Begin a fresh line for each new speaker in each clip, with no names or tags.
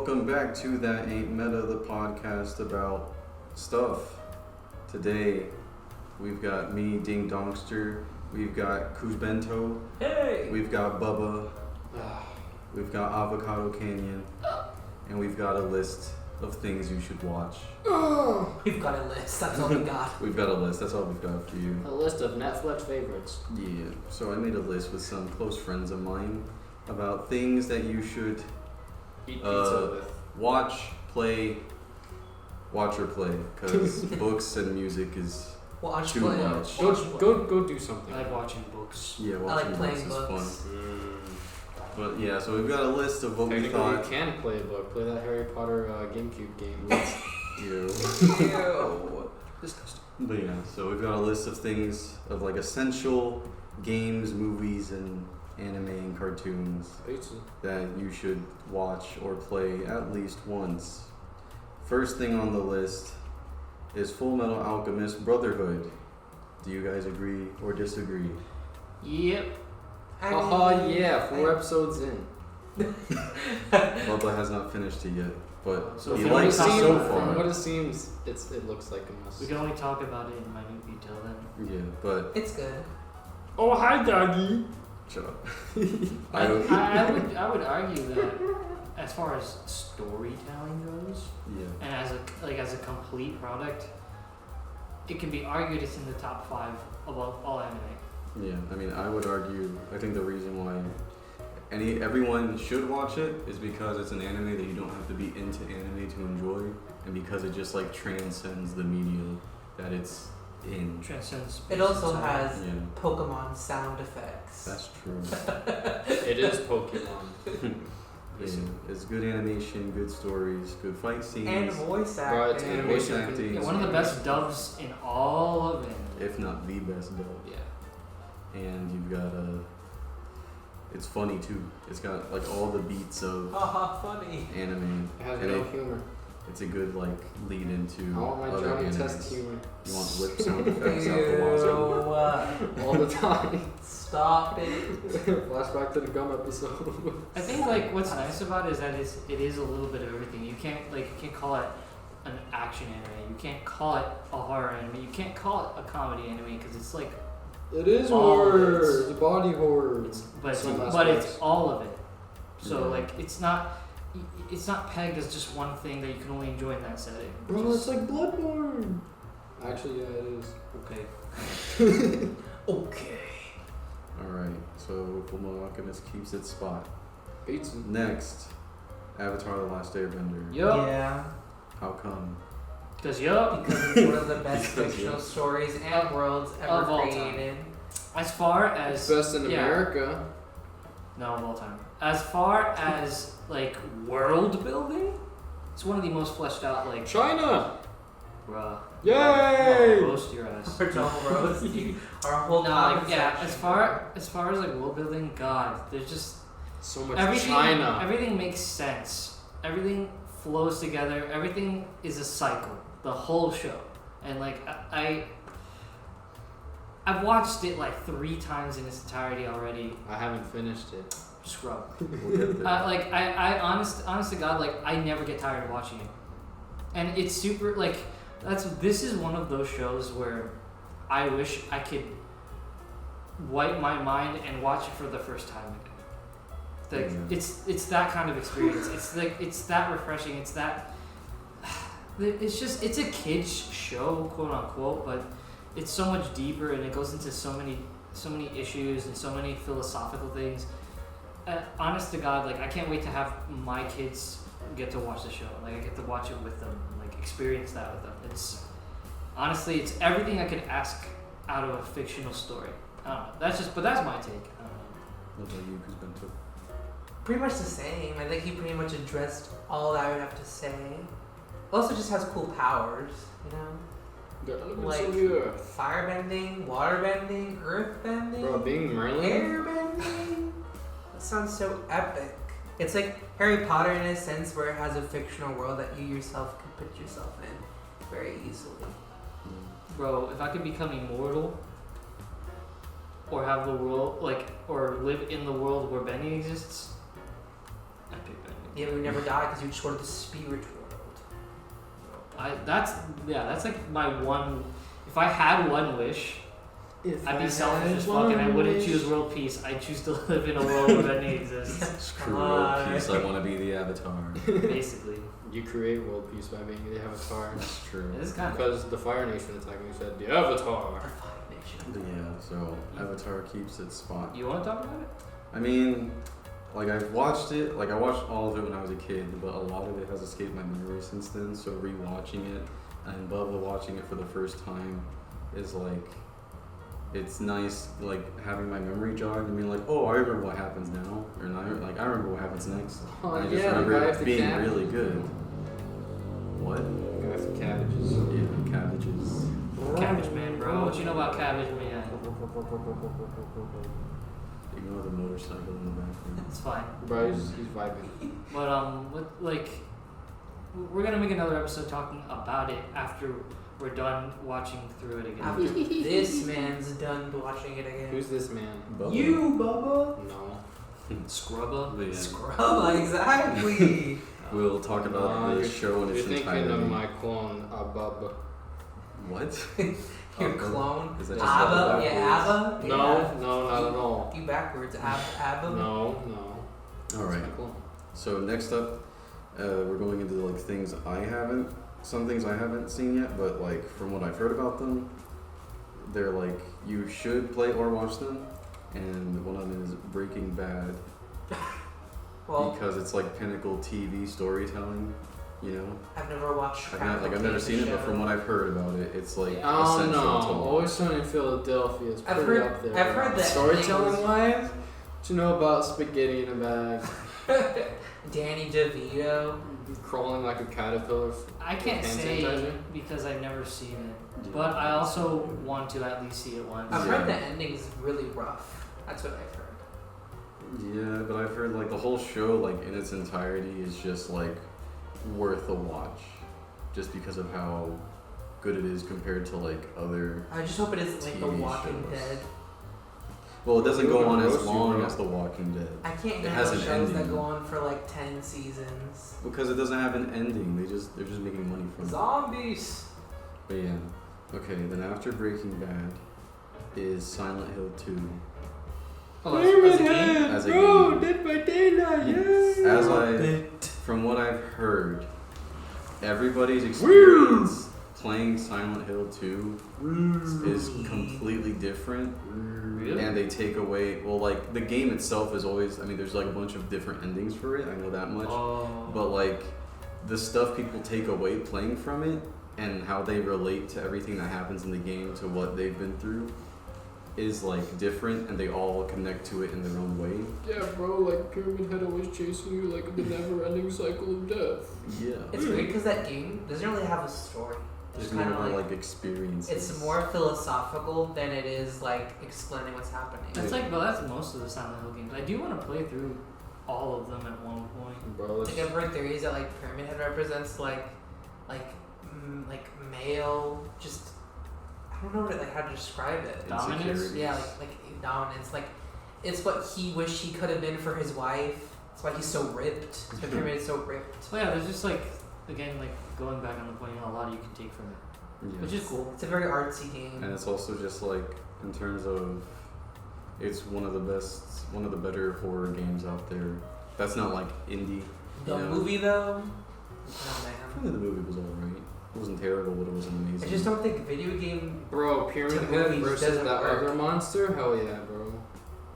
Welcome back to That Ain't Meta, the podcast about stuff. Today, we've got me, Ding Dongster. We've got Kuzbento.
Hey!
We've got Bubba. We've got Avocado Canyon. And we've got a list of things you should watch.
We've got a list, that's all we got.
We've got a list, that's all we've got for you.
A list of Netflix favorites.
Yeah, so I made a list with some close friends of mine about things that you should
Eat pizza with.
watch or play, because books and music is
Watch,
too
play.
much.
Go do something.
I like watching books.
Yeah,
I
watching
like playing
books is
books.
fun. But yeah, so we've got a list of what we
Technically,
thought.
you can play a book. Play that Harry Potter GameCube game.
Ew.
Ew.
Disgusting.
But yeah, so we've got a list of things of like essential games, movies, and anime and cartoons
Pizza.
that you should watch or play at least once. First thing on the list is Full Metal Alchemist Brotherhood. Do you guys agree or disagree?
Yep.
Yeah, 4 episodes in.
Bubba has not finished it yet, but
So
he
from what
likes
it
it
seems-
so
From what
far.
it seems, it looks like a mess.
We can only talk about it in minute detail then.
Yeah, but
It's good.
Oh, hi, Doggy.
shut up.
I would argue that as far as storytelling goes,
Yeah.
and as a complete product, it can be argued it's in the top 5 of all anime.
Yeah, I mean, I would argue, I think the reason why everyone should watch it is because it's an anime that you don't have to be into anime to enjoy, and because it just like transcends the medium that it's in.
Transcends.
It also
space and
has
Yeah,
Pokemon sound effects.
that's true.
It is Pokemon.
Yeah, it's good animation, good stories, good fight scenes,
and voice
Bro, it's
acting.
voice
animation.
acting,
Yeah, one of the best doves in all of anime.
if not the best dub.
Yeah.
And you've got it's funny too. It's got like all the beats of
Haha, funny.
anime.
It has
And
no humor.
It's a good like lead into
I want my
other
Johnny
animes.
Test humor.
You want lip sound effects out the wazoo.
Ew.
All the time.
Stop it.
Flashback to the gum episode.
I think like what's nice about it is that it is a little bit of everything. You can't call it an action anime. You can't call it a horror anime. You can't call it a comedy anime because it's like
It is
All of
horror.
it.
It's body horror.
but
Some
it's
aspects.
all of it. So
Yeah.
like it's not pegged as just one thing that you can only enjoy in that setting.
Bro,
Just-
it's like Bloodborne. Actually, yeah, it is.
okay.
Okay.
Alright, so Fullmetal Alchemist keeps its spot.
Pizza.
Next, Avatar The Last Airbender.
Yup.
Yeah.
How come?
Because yup.
Because it's one of the best
Because,
fictional
yeah.
stories and worlds ever
Of all time.
created.
As far as
Best in
yeah.
America.
No, of all time. As far as like world building, it's one of the most fleshed out. Like,
China.
bruh.
Yay!
Roast your ass.
Our double roast. Our whole
No, like
comment
yeah.
section.
As far as like world building, God, there's just
So much
everything.
China.
Everything makes sense. Everything flows together. Everything is a cycle. The whole show, and like I've watched it like 3 times in its entirety already.
I haven't finished it.
Scrub.
We'll get there.
I honest to God, like I never get tired of watching it, and it's super like this is one of those shows where I wish I could wipe my mind and watch it for the first time again. Like it's that kind of experience. It's that refreshing. It's a kid's show, quote unquote, but it's so much deeper and it goes into so many issues and so many philosophical things. Honest to God, like I can't wait to have my kids get to watch the show. Like I get to watch it with them, like experience that with them. It's honestly, it's everything I could ask out of a fictional story. I don't know. That's my take. I don't know.
What about you, Kuzbento?
Pretty much the same. I think he pretty much addressed all that I would have to say. Also just has cool powers, you know?
The elements
Like
of the earth.
firebending, waterbending, earthbending,
Bro, being Merlin.
airbending. That sounds so epic. It's like Harry Potter in a sense where it has a fictional world that you yourself can put yourself in very easily.
Bro, if I could become immortal, or have the world or live in the world where bending exists, I'd pick bending.
Yeah, we never die because you just go to the spirit world.
That's like my one. If I had one wish, I'd be selfish as fuck, and I wouldn't choose world peace. I'd choose to live in a world where ending exists.
Screw world peace. I want to be the Avatar.
Basically,
You create world peace by being the Avatar.
That's true.
it is kind of.
Because the Fire Nation attacking said the Avatar.
The Fire Nation.
But yeah, so Avatar keeps its spot.
You want to talk about it?
I mean, like I've watched it, like I watched all of it when I was a kid, but a lot of it has escaped my memory since then. So rewatching it and Bubba watching it for the first time is like, it's nice, like having my memory jogged and being like, oh, I remember what happens now, or not, like I remember what happens next.
Oh,
And I just
yeah, the
remember
guy
it
with the
being
cabbage.
really good. What?
Guy with the cabbages.
Yeah, cabbages.
Cabbage Man, bro. What you know about Cabbage Man?
Ignore the motorcycle in the background.
It's fine.
Bro, he's vibing.
But we're gonna make another episode talking about it after we're done watching through it again.
After this man's done watching it again.
Who's this man?
Bubba.
You, Bubba.
No.
Scrubba.
But yeah,
Scrubba, exactly.
we'll talk about the show in
You're
its
thinking
entirety.
of my clone, Abub.
What?
Your
Abba?
clone.
Is that just
Abba, yeah,
backwards?
Abba.
No,
Yeah.
no, not at all.
You backwards, Abba.
No.
All right.
That's my clone.
So next up, we're going into like some things I haven't seen yet, but like from what I've heard about them, they're like you should play or watch them, and one of them is Breaking Bad
Well,
because it's like pinnacle TV storytelling, you know.
I've never watched.
I've never seen it, but from what I've heard about it, it's like
Oh
essential
no,
to watch.
Always Sunny in Philadelphia is
I've
pretty
heard-
up there.
I've
bro.
heard that
Storytelling
things-
wise, what you know about spaghetti in a bag,
Danny DeVito.
crawling like a caterpillar?
I can't
Hand
say
sanitizer?
because I've never seen it, but I also want to at least see it once.
I've
Yeah.
heard the ending's really rough. That's what I've heard.
Yeah, but I've heard like the whole show, like in its entirety, is just like worth a watch, just because of how good it is compared to like other.
I just hope it isn't like The
TV
Walking
shows.
Dead.
Well, it doesn't
Ooh,
go on as
roast you,
long
bro.
as The Walking Dead
I can't
It
get
has
those
an
shows that
ending.
go on for like 10 seasons.
because it doesn't have an ending. They're just making money from it.
Zombies.
But yeah, okay. Then after Breaking Bad is Silent Hill 2.
Oh, that's a game?
As a game.
Dead by Daylight,
From what I've heard, everybody's experience playing Silent Hill 2 is completely different.
Really?
And they take away, well, like, the game itself is always, I mean, there's like a bunch of different endings for it, I know that much.
Oh.
But, like, the stuff people take away playing from it and how they relate to everything that happens in the game to what they've been through is, like, different, and they all connect to it in their own way.
Yeah, bro, like Pyramid Head always chasing you like the never-ending cycle of death.
Yeah.
It's weird because that game doesn't really have a story. It's
Just
kind
more
of
like experiences.
it's more philosophical than it is like explaining what's happening.
That's like, but that's most of the Silent Hill games. I do want to play through all of them at one point.
Bro,
Like I've heard theories that like Pyramid Head represents like male, just I don't know like how to describe it.
Dominance?
Insecurities.
Yeah, like dominance. Like it's what he wished he could have been for his wife. That's why he's so ripped. The pyramid is so ripped.
So yeah, there's just like, again, like going back on the point, a lot you can take from it,
Yeah.
which is cool.
It's a very artsy game.
And it's also just like in terms of, it's one of the better horror games out there. That's not like indie.
The
you know?
movie though, no
I
man.
think the movie was alright. It wasn't terrible, but it wasn't amazing.
I just don't think video game.
Bro, Pyramid
To
Head
movies
versus
doesn't
that
work.
other monster? Hell yeah, bro.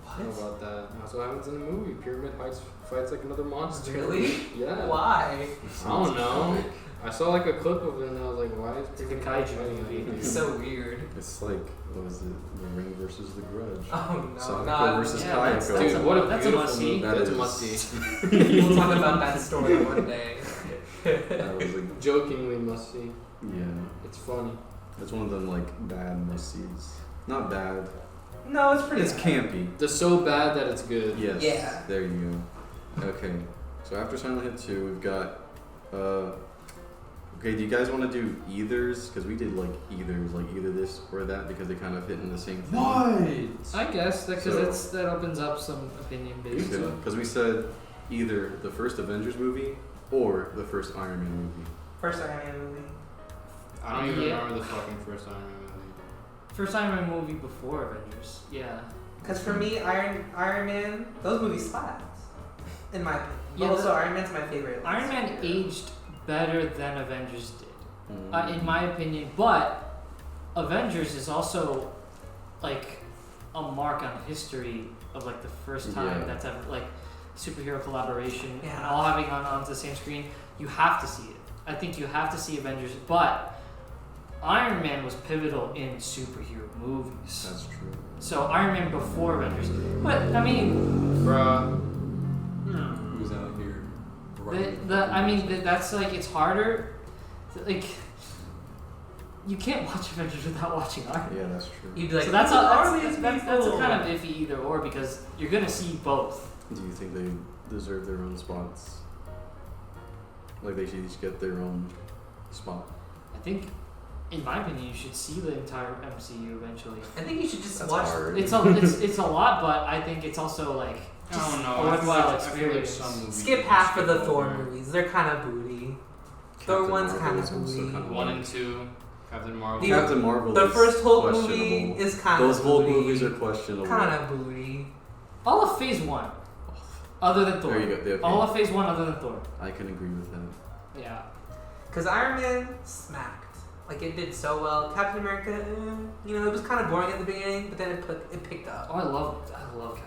How
What?
about that? That's what happens in the movie. Pyramid fights like another monster.
Really?
Yeah.
Why?
I don't know. I saw like a clip of it and I was like, why is
It's like a
Pyramid
kaiju
fighting
movie.
another
It's
dude?
so weird.
It's like, what was it? The Ring versus the Grudge.
Oh no.
Sonic
not-
versus
Yeah,
Kayako.
that's
Dude,
a-
what a
that's a
beautiful
must-see.
movie.
That
That's a
is-
must-see.
We'll talk about that story one day.
That was like,
Jokingly must-see.
yeah.
It's funny.
It's one of them like bad must-sees. Not bad.
No, it's pretty.
It's campy.
They're so bad that it's good.
Yes.
Yeah.
There you go. Okay. So after Silent Hill 2, we've got. Okay, do you guys want to do either's? Because we did like either's, like either this or that, because they kind of fit in the same thing.
I guess because
So-
that opens up some opinion based.
Because we said either the first Avengers movie or the first Iron Man movie.
First Iron Man movie.
I don't even
Yeah.
remember the fucking first Iron Man movie.
First Iron Man movie before Avengers. Yeah.
Because for me, Iron Man, those movies slapped. In my opinion. But
Yeah,
also, Iron Man's my favorite.
Iron Man aged better than Avengers did,
Mm.
in my opinion. But Avengers is also like a mark on history of like the first time
Yeah.
that's ever like superhero collaboration and
Yeah.
all having on the same screen. You have to see it. I think you have to see Avengers, but Iron Man was pivotal in superhero movies.
That's true.
So Iron Man before Avengers, but I mean,
Bruh.
Who's out here?
that's like it's harder. Like you can't watch Avengers without watching Iron Man.
Yeah, that's true.
You'd be like,
So that's
"Who
a,
are
that's,
these
that's, that's a
people?"
kind of iffy either or because you're gonna see both.
Do you think they deserve their own spots? Like they should each get their own spot?
I think, in my opinion, you should see the entire MCU eventually.
I think you should just
That's
watch.
hard.
It's a lot, but I think it's also like
I don't know.
a worthwhile
I feel like
experience.
some movies
Skip
you
half
skip
of the
over.
Thor movies. They're kind of booty. Thor
Captain
one's
Marvel
kinda
is also
booty.
kinda
1
weak.
and 2, Captain Marvel.
The-
Captain Marvel.
The
is
first Hulk movie
questionable.
is kind of
Those
booty.
Hulk movies are questionable.
kind of booty.
all of Phase 1, other than Thor.
There you go. Okay.
All of Phase 1 other than Thor.
I can agree with that.
Yeah.
Because Iron Man smacked. Like, it did so well. Captain America, it was kind of boring at the beginning, but then it picked up.
Oh, I love Captain America.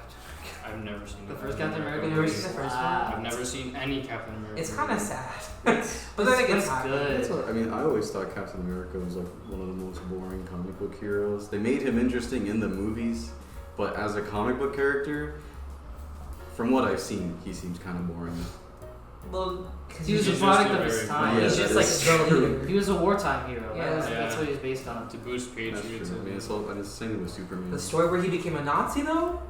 I've never seen
The first Captain America
You've never
movie.
seen the first one?
I've never seen any Captain America.
It's kind of
movie.
sad. But then it gets
It's
happy.
good.
That's what, I mean, I always thought Captain America was like one of the most boring comic book heroes. They made him interesting in the movies, but as a comic book character, from what I've seen, he seems kind of boring.
Well, because
He was
He's
a
just
product
a
of his
very
time.
Yeah,
he's
that
just like
is
the
true.
leader.
He was a wartime hero.
Yeah.
That's what he was based on.
To boost
That's
patriots.
true. I mean, and it's the same with Superman.
The story where he became a Nazi, though?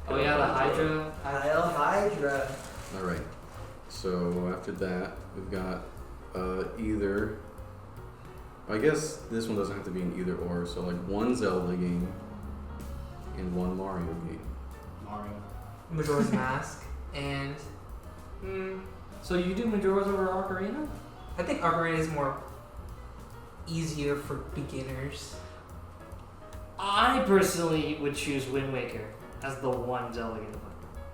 Oh yeah, the Hydra.
Heil Hydra.
All right. So after that, we've got either. I guess this one doesn't have to be an either or. So like one Zelda game and one Mario game.
Mario.
Majora's Mask. And
So you do Majora's over Ocarina?
I think Ocarina is more easier for beginners.
I personally would choose Wind Waker as the one Zelda game,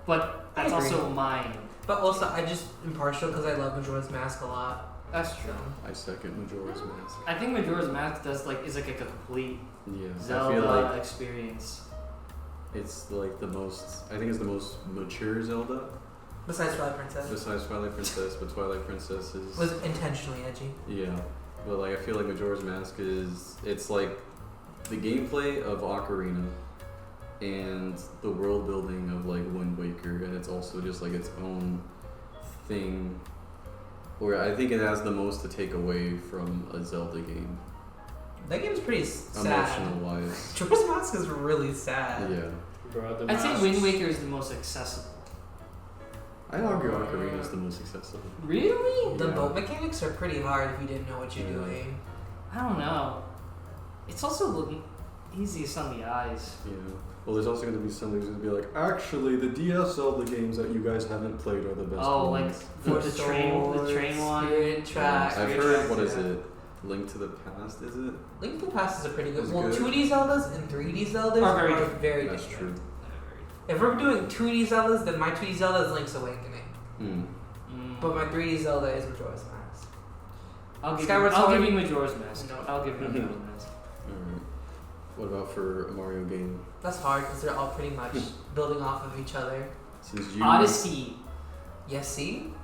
but that's
I agree.
also mine.
But also, I just impartial because I love Majora's Mask a lot.
That's true.
So.
I second Majora's Mask.
I think Majora's Mask is like a complete
Yeah, I
Zelda
feel like
experience.
it's like the most. I think it's the most mature Zelda
Besides Twilight Princess.
besides Twilight Princess. But Twilight Princess is
Was intentionally edgy.
yeah. But like I feel like Majora's Mask it's like the gameplay of Ocarina and the world building of like Wind Waker, and it's also just like its own thing. Where I think it has the most to take away from a Zelda game,
That game's pretty sad.
emotional wise.
Majora's Mask is really sad.
Yeah,
Bro, the
I'd say
masks.
Wind Waker is the most accessible.
I'd argue Ocarina is the most accessible.
Really?
The
Yeah.
boat mechanics are pretty hard if you didn't know what you're
Yeah.
doing.
I don't know. It's also easiest on the eyes.
Yeah. Well, there's also going to be somebody who's going to be like, actually, the DS Zelda games that you guys haven't played are the best
Oh, like
ones.
the
Force
train
Swords,
one.
Spirit Tracks.
I've
Spirit
heard,
Tracks,
what is
yeah.
it? Link to the Past, is it?
Link to the Past is a pretty good.
Is it
Well,
good?
2D Zeldas and 3D Zeldas
Are very
are
different.
very
That's
different.
true.
If we're doing 2D Zeldas, then my 2D Zelda is Link's Awakening.
Hmm.
But my 3D Zelda is Majora's Mask.
I'll give
Skyward
you, I'll
Sword?
give you Majora's Mask.
No.
I'll give you
Mhm.
Majora's Mask.
Alright. What about for a Mario game?
That's hard because they're all pretty much building off of each other.
Since you
Odyssey.
Yes, see?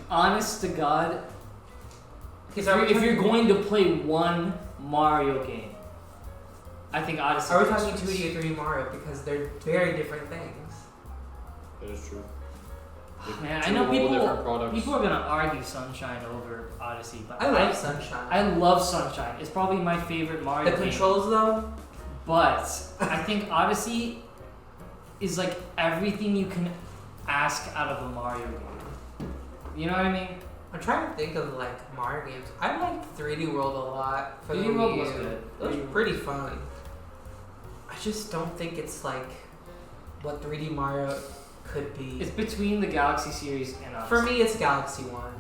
Honest to God,
Because
if you're going to play one Mario game, I think Odyssey.
Are we
takes
talking
first.
2D or 3D Mario? Because they're very different things.
That is true.
Man, I
Two
know
whole different
people.
products.
People are gonna argue Sunshine over Odyssey, but
I love Sunshine.
I love Sunshine. It's probably my favorite Mario
the
game.
controls, though,
But I think Odyssey is like everything you can ask out of a Mario game. You know what I mean?
I'm trying to think of like Mario games. I liked 3D World a lot. For
3D
the
World
Wii
was
U.
good.
It was pretty fun. I just don't think it's like what 3D Mario could be.
It's between the Galaxy series and Odyssey.
For me, it's Galaxy 1.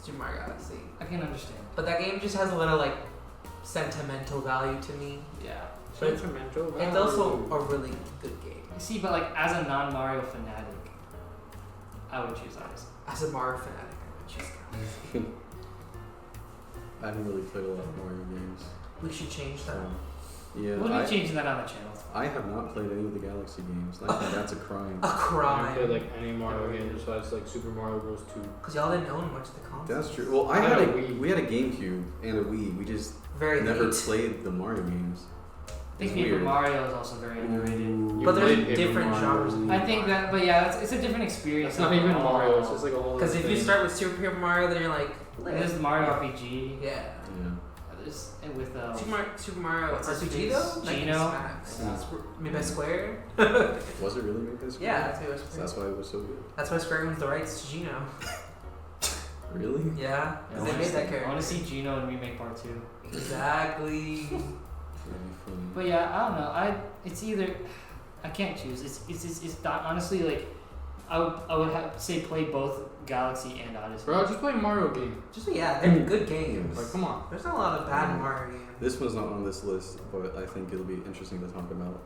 Super Mario Galaxy.
I can understand.
But that game just has a little, like, sentimental value to me.
Yeah.
But it's also a really good game.
See, but like as a non-Mario fanatic, I would choose Odyssey.
As a Mario fanatic, I would choose Galaxy.
I haven't really played a lot of Mario games.
We should change that.
So, yeah,
We'll be changing that on the channel.
I have not played any of the Galaxy games. I think that's a crime.
A
I
crime.
played like any Mario game besides like Super Mario Bros. 2.
Because y'all didn't own much of the console.
That's true. Well, I had a Wii. We had a GameCube and a Wii. We just
Very
never
late.
played the Mario games.
I think
It's
Paper
weird.
Mario is also very underrated.
You
But there's
played Paper
different
Mario.
genres.
I think that, but yeah, it's a different experience.
It's not even Mario. It's just like a whole.
Because
other
if you
thing.
start with Super Mario, then you're like,
There's the Mario RPG.
yeah.
Yeah.
There's with
Super Mario
What's his
RPG
face?
though? Like
Gino?
Smash.
Yeah.
Made by Square.
Was it really made by Square?
Yeah, that's why it was
So that's why it was so good.
That's why Square owns the rights to Gino.
Really?
Yeah, because they made that
I
character.
want to see Gino in Remake Part 2.
Exactly.
That'd be funny.
But yeah, I don't know. It's either I can't choose. It's not, honestly like I would have say play both Galaxy and Odyssey.
Bro, just play Mario game.
Just they're good games.
Like, come on.
There's not a lot of bad Mario games.
This one's not on this list, but I think it'll be interesting to talk about.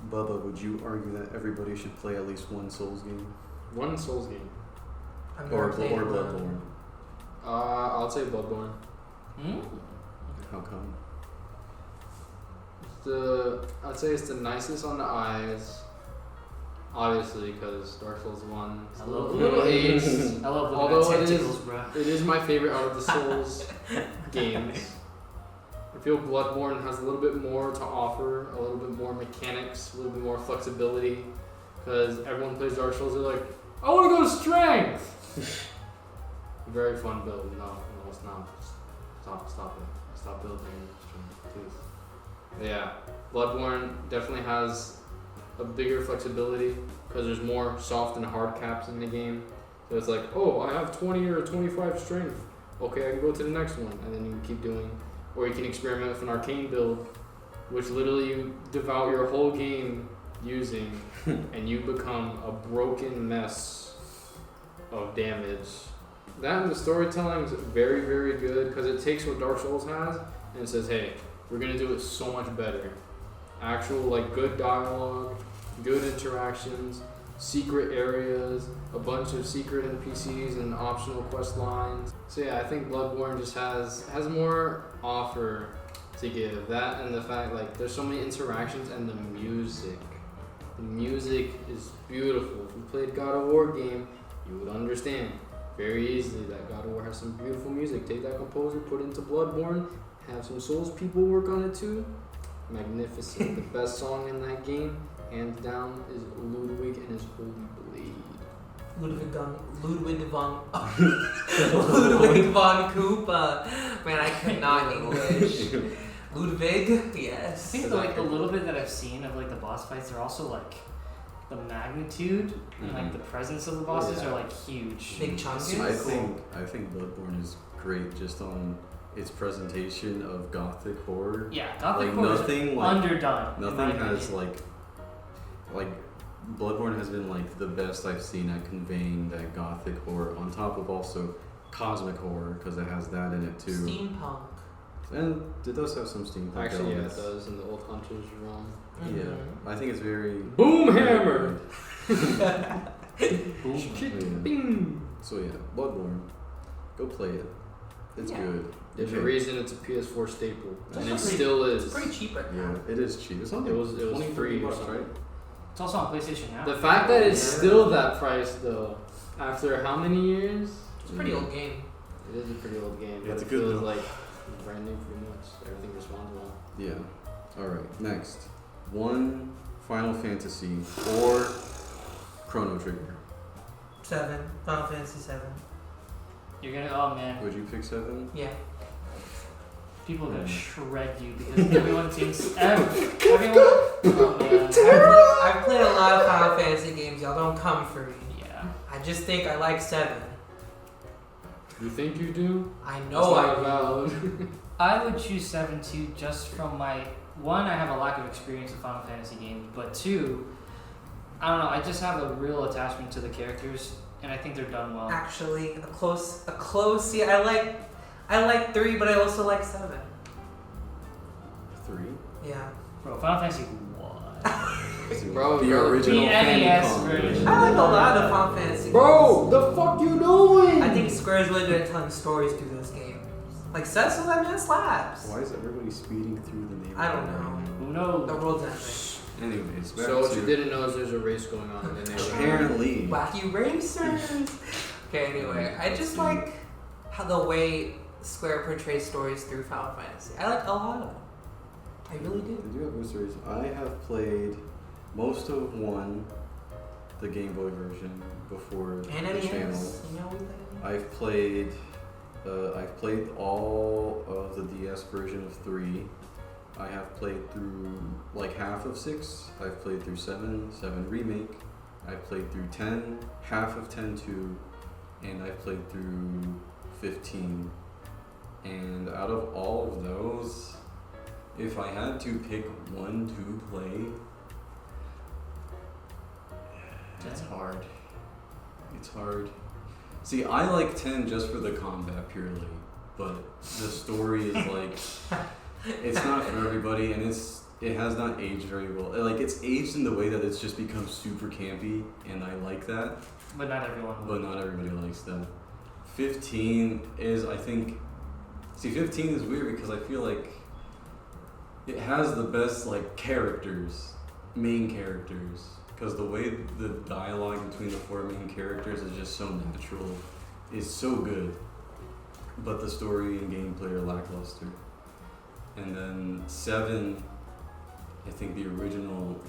Bubba, would you argue that everybody should play at least one Souls game?
One Souls game.
I've
Or
never played one.
Bloodborne?
I'll say Bloodborne.
How come?
I'd say it's the nicest on the eyes. Obviously, because Dark Souls 1 is
I
a
love
little
it.
aged.
I love looking
Although
at
it
tentacles,
is-
bro.
It is my favorite out of the Souls games. I feel Bloodborne has a little bit more to offer, a little bit more mechanics, a little bit more flexibility. Because everyone plays Dark Souls, they're like, I want to go to strength! Very fun build. No, it's not. Stop it. Stop building strength, please. But yeah, Bloodborne definitely has a bigger flexibility because there's more soft and hard caps in the game. So it's like, oh, I have 20 or 25 strength. Okay, I can go to the next one, and then you can keep doing. Or you can experiment with an arcane build, which literally you devour your whole game using, and you become a broken mess of damage. That and the storytelling is very, very good because it takes what Dark Souls has and it says, hey, we're gonna do it so much better. Actual like good dialogue, good interactions, secret areas, a bunch of secret NPCs and optional quest lines. So yeah, I think Bloodborne just has more offer to give. That and the fact like there's so many interactions and the music. The music is beautiful. If you played God of War game, you would understand very easily that God of War has some beautiful music. Take that composer, put it into Bloodborne, have some Souls people work on it too. Magnificent. The best song in that game, hands down, is Ludwig and his Holy Blade.
Ludwig von Koopa. Man, I cannot English. Ludwig, yes.
I think like the little bit that I've seen of like the boss fights, they're also like the magnitude and like the presence of the bosses
Yeah.
are like huge.
Big chunks.
I think Bloodborne is great just on its presentation of gothic horror.
Yeah, Gothic
Like
horror
nothing
is
like
underdone. in my
nothing has
opinion.
like Bloodborne has been like the best I've seen at conveying that gothic horror on top of also cosmic horror because it has that in it too.
Steampunk.
And it does have some steampunk
Actually, yeah, it
elements.
does in the old Hunter's realm.
Yeah, I think it's very
Boom hammer!
Boom.
Bing!
So yeah, Bloodborne, go play it. It's
Yeah.
good.
There's a reason it's a PS4 staple, and it
It's
still is.
It's pretty cheap right now.
Yeah, it is cheap. It's only
It was
20,
free or
bucks,
something.
right?
It's also on PlayStation now.
The fact that it's
Yeah.
still that price though, after how many years?
It's a pretty old game.
It is a pretty old game,
Yeah,
but
it's
it
a good
feels
though.
like brand new pretty much. Everything responds well.
Yeah. All right. Next, one Final Fantasy or Chrono Trigger.
7. Final Fantasy 7.
You're gonna, oh man,
Would you pick 7?
Yeah.
people are gonna
Mm.
shred you because everyone thinks everyone. Oh, man.
I've played a lot of Final Fantasy games. Y'all don't come for me.
Yeah.
I just think I like 7.
You think you do?
I
That's
know
not
I do.
valid.
I would choose 7 too, just from my one. I have a lack of experience with Final Fantasy games, but 2, I don't know. I just have a real attachment to the characters, and I think they're done well.
Actually, a close. See, I like 3, but I also like 7.
3.
Yeah.
Bro, Final Fantasy 1.
Bro,
the
bro.
original
The NES
Famicom
version.
I like a lot of Final Fantasy.
Bro,
games.
the fuck you doing?
I think Square's really good at telling stories through those games. Like Cecil, that man slaps.
Why is everybody speeding through the name?
I don't know.
Who
The
knows?
world's ending.
Anyways, back
So what
to
you didn't know is there's a race going on in the neighborhood.
apparently.
Wacky racers. Okay, anyway, I just like how the way Square portrays stories through Final Fantasy. I like a lot of them. I really
I
do.
do have mysteries. I have played most of 1, the Game Boy version, before
And
the channel.
NES, you know, we play.
I've played all of the DS version of 3. I have played through like half of 6. I've played through 7 Remake. I've played through 10, half of 10-2, and I've played through 15. And out of all of those, if I had to pick one to play, it's hard. It's hard. See, I like 10 just for the combat purely, but the story is like, it's not for everybody, and it has not aged very well. Like, it's aged in the way that it's just become super campy, and I like that,
But not everyone.
but not everybody likes that. 15 is, I think, 15 is weird because I feel like it has the best, like, main characters. Because the way the dialogue between the 4 main characters is just so natural, is so good. But the story and gameplay are lackluster. And then 7, I think the original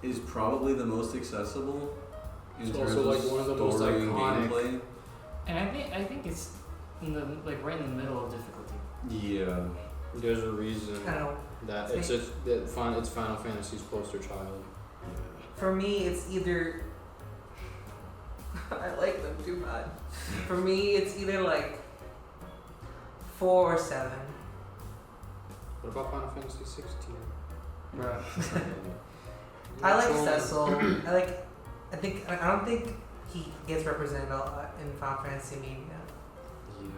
is probably the most accessible in
It's
terms
also
of
like one of the most
story and
iconic.
gameplay.
And I think it's in the right in the middle of difficulty.
Yeah.
There's a reason
I don't know.
that it's Final Fantasy's poster child.
For me, it's either. I like them too much. For me, it's either like 4 or 7.
What about Final Fantasy 16?
Right.
I like Cecil. I don't think he gets represented a lot in Final Fantasy media.
Yeah.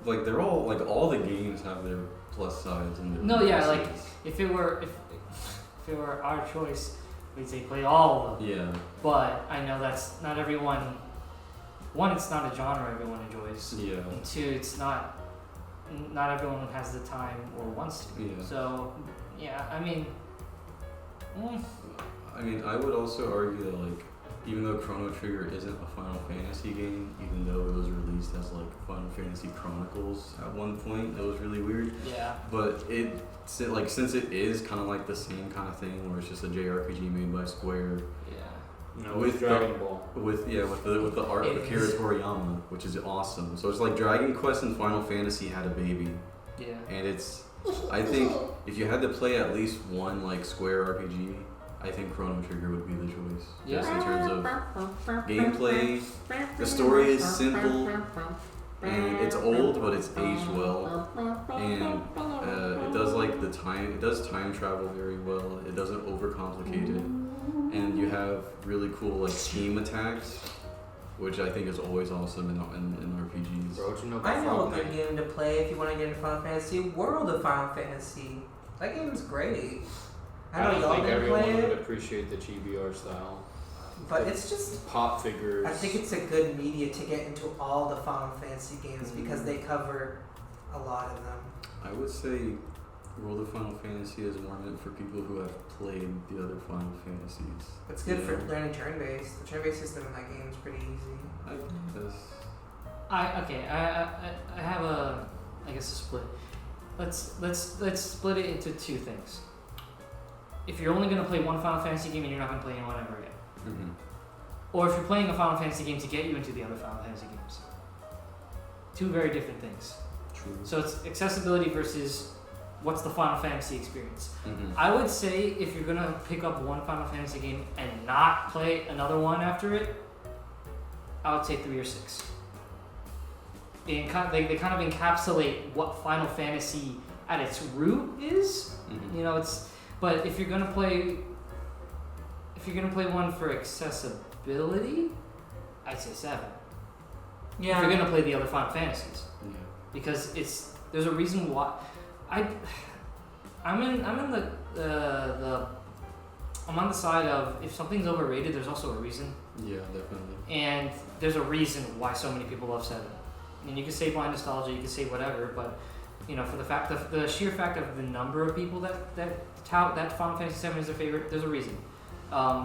Like they're all like all the games have their plus sides and their
No, yeah,
minuses.
like if it were our choice, we'd say play all of them.
Yeah.
But I know that's not everyone. One, it's not a genre everyone enjoys.
Yeah.
And 2, it's not everyone has the time or wants to.
Yeah.
So yeah, I mean.
I mean, I would also argue that like even though Chrono Trigger isn't a Final Fantasy game, even though it was released as like Final Fantasy Chronicles at one point, it was really weird.
Yeah.
But since it is kind of like the same kind of thing where it's just a JRPG made by Square
Yeah.
No,
With
with Dragon Ball.
with the art of
It
Akira
is.
Toriyama, which is awesome. So it's like Dragon Quest and Final Fantasy had a baby,
Yeah.
and I think if you had to play at least one like Square RPG, I think Chrono Trigger would be the choice.
Yeah.
Just in terms of gameplay, the story is simple, and it's old, but it's aged well, and it does time travel very well. It doesn't overcomplicate it, and you have really cool like team attacks, which I think is always awesome in RPGs.
Bro, what you know about
I know a
Fortnite?
good game to play if you want to get into Final Fantasy. World of Final Fantasy. That game is great. I know
don't
y'all
think
didn't
everyone
play
would
it,
appreciate the chibi art style.
but it's just.
Pop figures.
I think it's a good media to get into all the Final Fantasy games because they cover a lot of them.
I would say World of Final Fantasy is more meant for people who have played the other Final Fantasies.
It's good for
Yeah.
learning turn-based. The turn-based system in that game is pretty easy.
I guess.
I have a split. Let's split it into 2 things. If you're only gonna play one Final Fantasy game and you're not gonna play anyone ever again,
Mm-hmm.
or if you're playing a Final Fantasy game to get you into the other Final Fantasy games, 2 very different things.
True.
So it's accessibility versus what's the Final Fantasy experience.
Mm-hmm.
I would say if you're gonna pick up one Final Fantasy game and not play another one after it, I would say 3 or 6. They kind of encapsulate what Final Fantasy at its root is.
Mm-hmm.
You know, but if you're gonna play if you're gonna play one for accessibility, I'd say 7.
Yeah.
If you're gonna play the other Final Fantasies,
Yeah.
because there's a reason why. I'm in I'm on the side of if something's overrated, there's also a reason,
Yeah, definitely.
and there's a reason why so many people love 7. I mean, you can say blind nostalgia, you can say whatever, but for the sheer fact of the number of people that tout that Final Fantasy 7 is their favorite, there's a reason.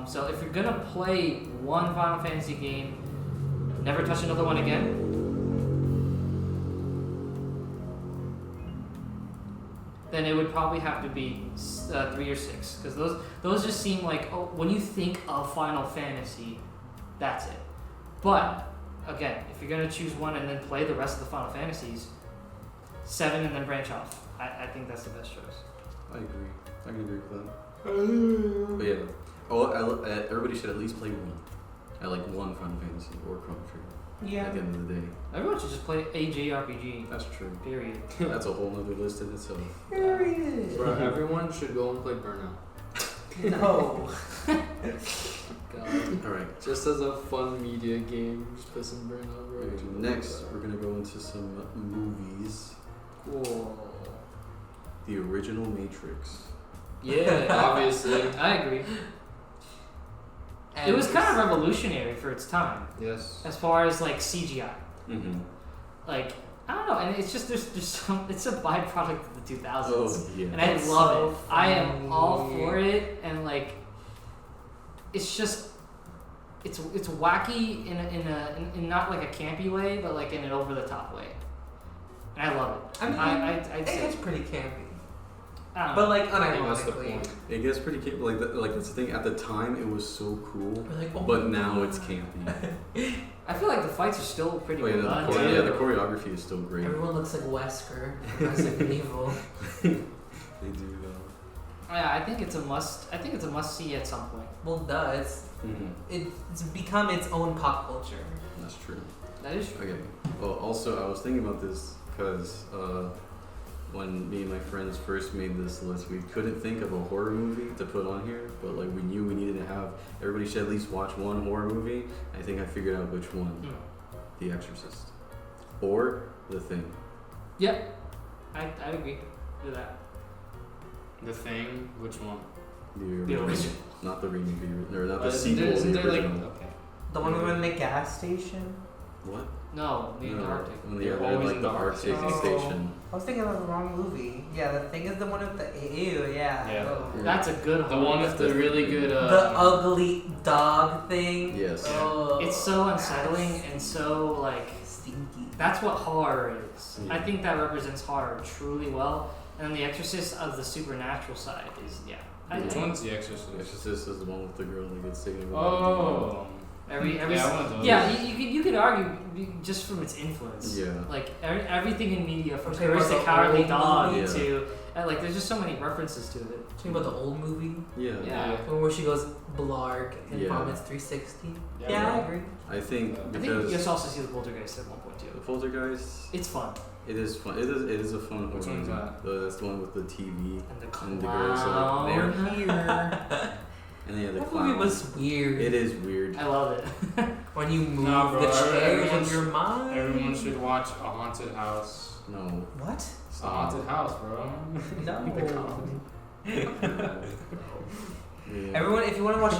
So if you're gonna play one Final Fantasy game, never touch another one again. Then it would probably have to be 3 or 6, because those just seem like, when you think of Final Fantasy, that's it. But again, if you're gonna choose one and then play the rest of the Final Fantasies, 7 and then branch off. I think that's the best choice.
I agree. I can agree with that. But yeah, everybody should at least play one. I like one Final Fantasy or Chrono Trigger.
Yeah.
At the end of the day.
Everyone should just play a JRPG.
That's true.
Period.
That's a whole nother list in itself.
Period.
Bro, everyone should go and play Burnout.
No.
God.
Alright.
Just as a fun media game, just play some Burnout, bro.
Next, we're gonna go into some movies.
Cool.
The original Matrix.
Yeah,
Obviously.
I agree. It was kind of revolutionary for its time,
Yes.
as far as like CGI.
Mm-hmm.
Like, I don't know, and it's just there's some. It's a byproduct of the 2000s,
Oh, yeah.
and I
It's
love
so
it. I am
funny.
all for it, and like, it's just. It's wacky in not like a campy way, but like in an over the top way, and I love it.
I mean,
I'd
it
say,
gets pretty campy,
I don't know.
but like
I think that's the
unironically.
point.
It gets pretty campy. Like that's the thing. At the time, it was so cool,
We're like, oh
but
my
now
God.
it's campy.
I feel like the fights are still pretty
Oh, yeah,
well
the
done.
chore-
too.
yeah, the choreography is still great.
Everyone looks like Wesker from Resident Evil.
They do though.
Yeah, I think it's a must. I think it's a must see at some point.
Well, duh, it's become its own pop culture.
That's true.
That is true.
Okay. Well, also, I was thinking about this because when me and my friends first made this list, we couldn't think of a horror movie to put on here, but like we knew we needed to have everybody should at least watch one horror movie. I think I figured out which one: The Exorcist or The Thing.
Yep, I agree with that.
The Thing, which one?
The
The original.
not the remake, or not the
Isn't
sequel.
there- isn't
the
there, like,
original.
okay.
The one in the gas station?
What?
No, the
No,
Arctic.
when
They're
they're
always
like
in
the
the
Arctic
Arctic.
station.
I was thinking of the wrong movie. Yeah, the thing is the one with the ew, yeah.
Yeah.
Oh.
That's a good
The
horror.
one with the really good.
The ugly dog thing.
Yes.
Oh,
It's so unsettling and so like
stinky.
that's what horror is.
Yeah.
I think that represents horror truly well. And then The Exorcist of the supernatural side is
Which one's The Exorcist?
Exorcist is the one with the girl that gets taken away.
Oh.
every
Yeah, one of those.
yeah. You could argue just from its influence.
Yeah.
Like everything in media, from
Okay,
Courage
about
the
the
Cowardly
old
Dog
movie?
to like there's just so many references to it.
Talking about the old movie,
Yeah.
Yeah.
the one where she goes blark and
Yeah.
vomits 360.
Yeah,
Yeah, I
bro.
agree.
I think
I think
because
you also see the Poltergeist at one point too.
the Poltergeist,
It's fun.
it is fun. It is a fun
Which
horror
one's
movie.
that?
That's the one with the TV.
And the
And the girls are
clown.
there. Here. And then yeah, the
That
clown.
movie was weird.
It is weird.
I love it.
When you move
Nah, bro,
the chairs
everyone
in your mind.
Everyone should watch A Haunted House.
No.
What?
A
Stop.
Haunted House, bro.
No.
Yeah.
Everyone, if you want to watch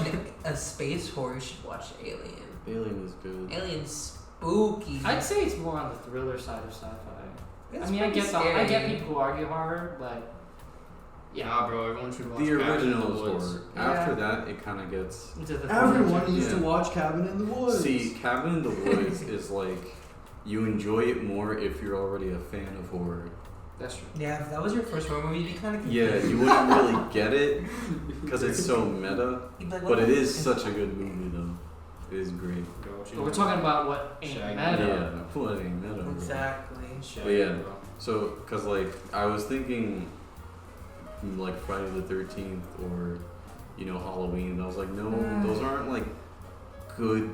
a space horror, you should watch Alien.
Alien is good.
Alien's spooky.
I'd say it's more on the thriller side of sci-fi.
It's
I mean, I
pretty
get I get
scary.
people who argue horror, but yeah.
Nah, bro, everyone should watch
The
Cabin in
original
the
is
Woods.
horror.
Yeah.
After that, it kind of gets.
Into the
Everyone used
Yeah.
to watch Cabin in the Woods.
See, Cabin in the Woods is like you enjoy it more if you're already a fan of horror.
That's true.
Yeah, if that was your first horror movie, you'd be kind of
Yeah, you wouldn't really get it because it's so meta.
Like,
But it is such a good movie, though. It is great.
Bro, what you
But we're
know?
talking about what ain't
Shaggy.
meta.
Yeah, what ain't meta? Bro.
Exactly.
Shaggy,
But yeah.
bro.
So, cause like I was thinking, like Friday the 13th or, Halloween. And I was like, no, those aren't like good.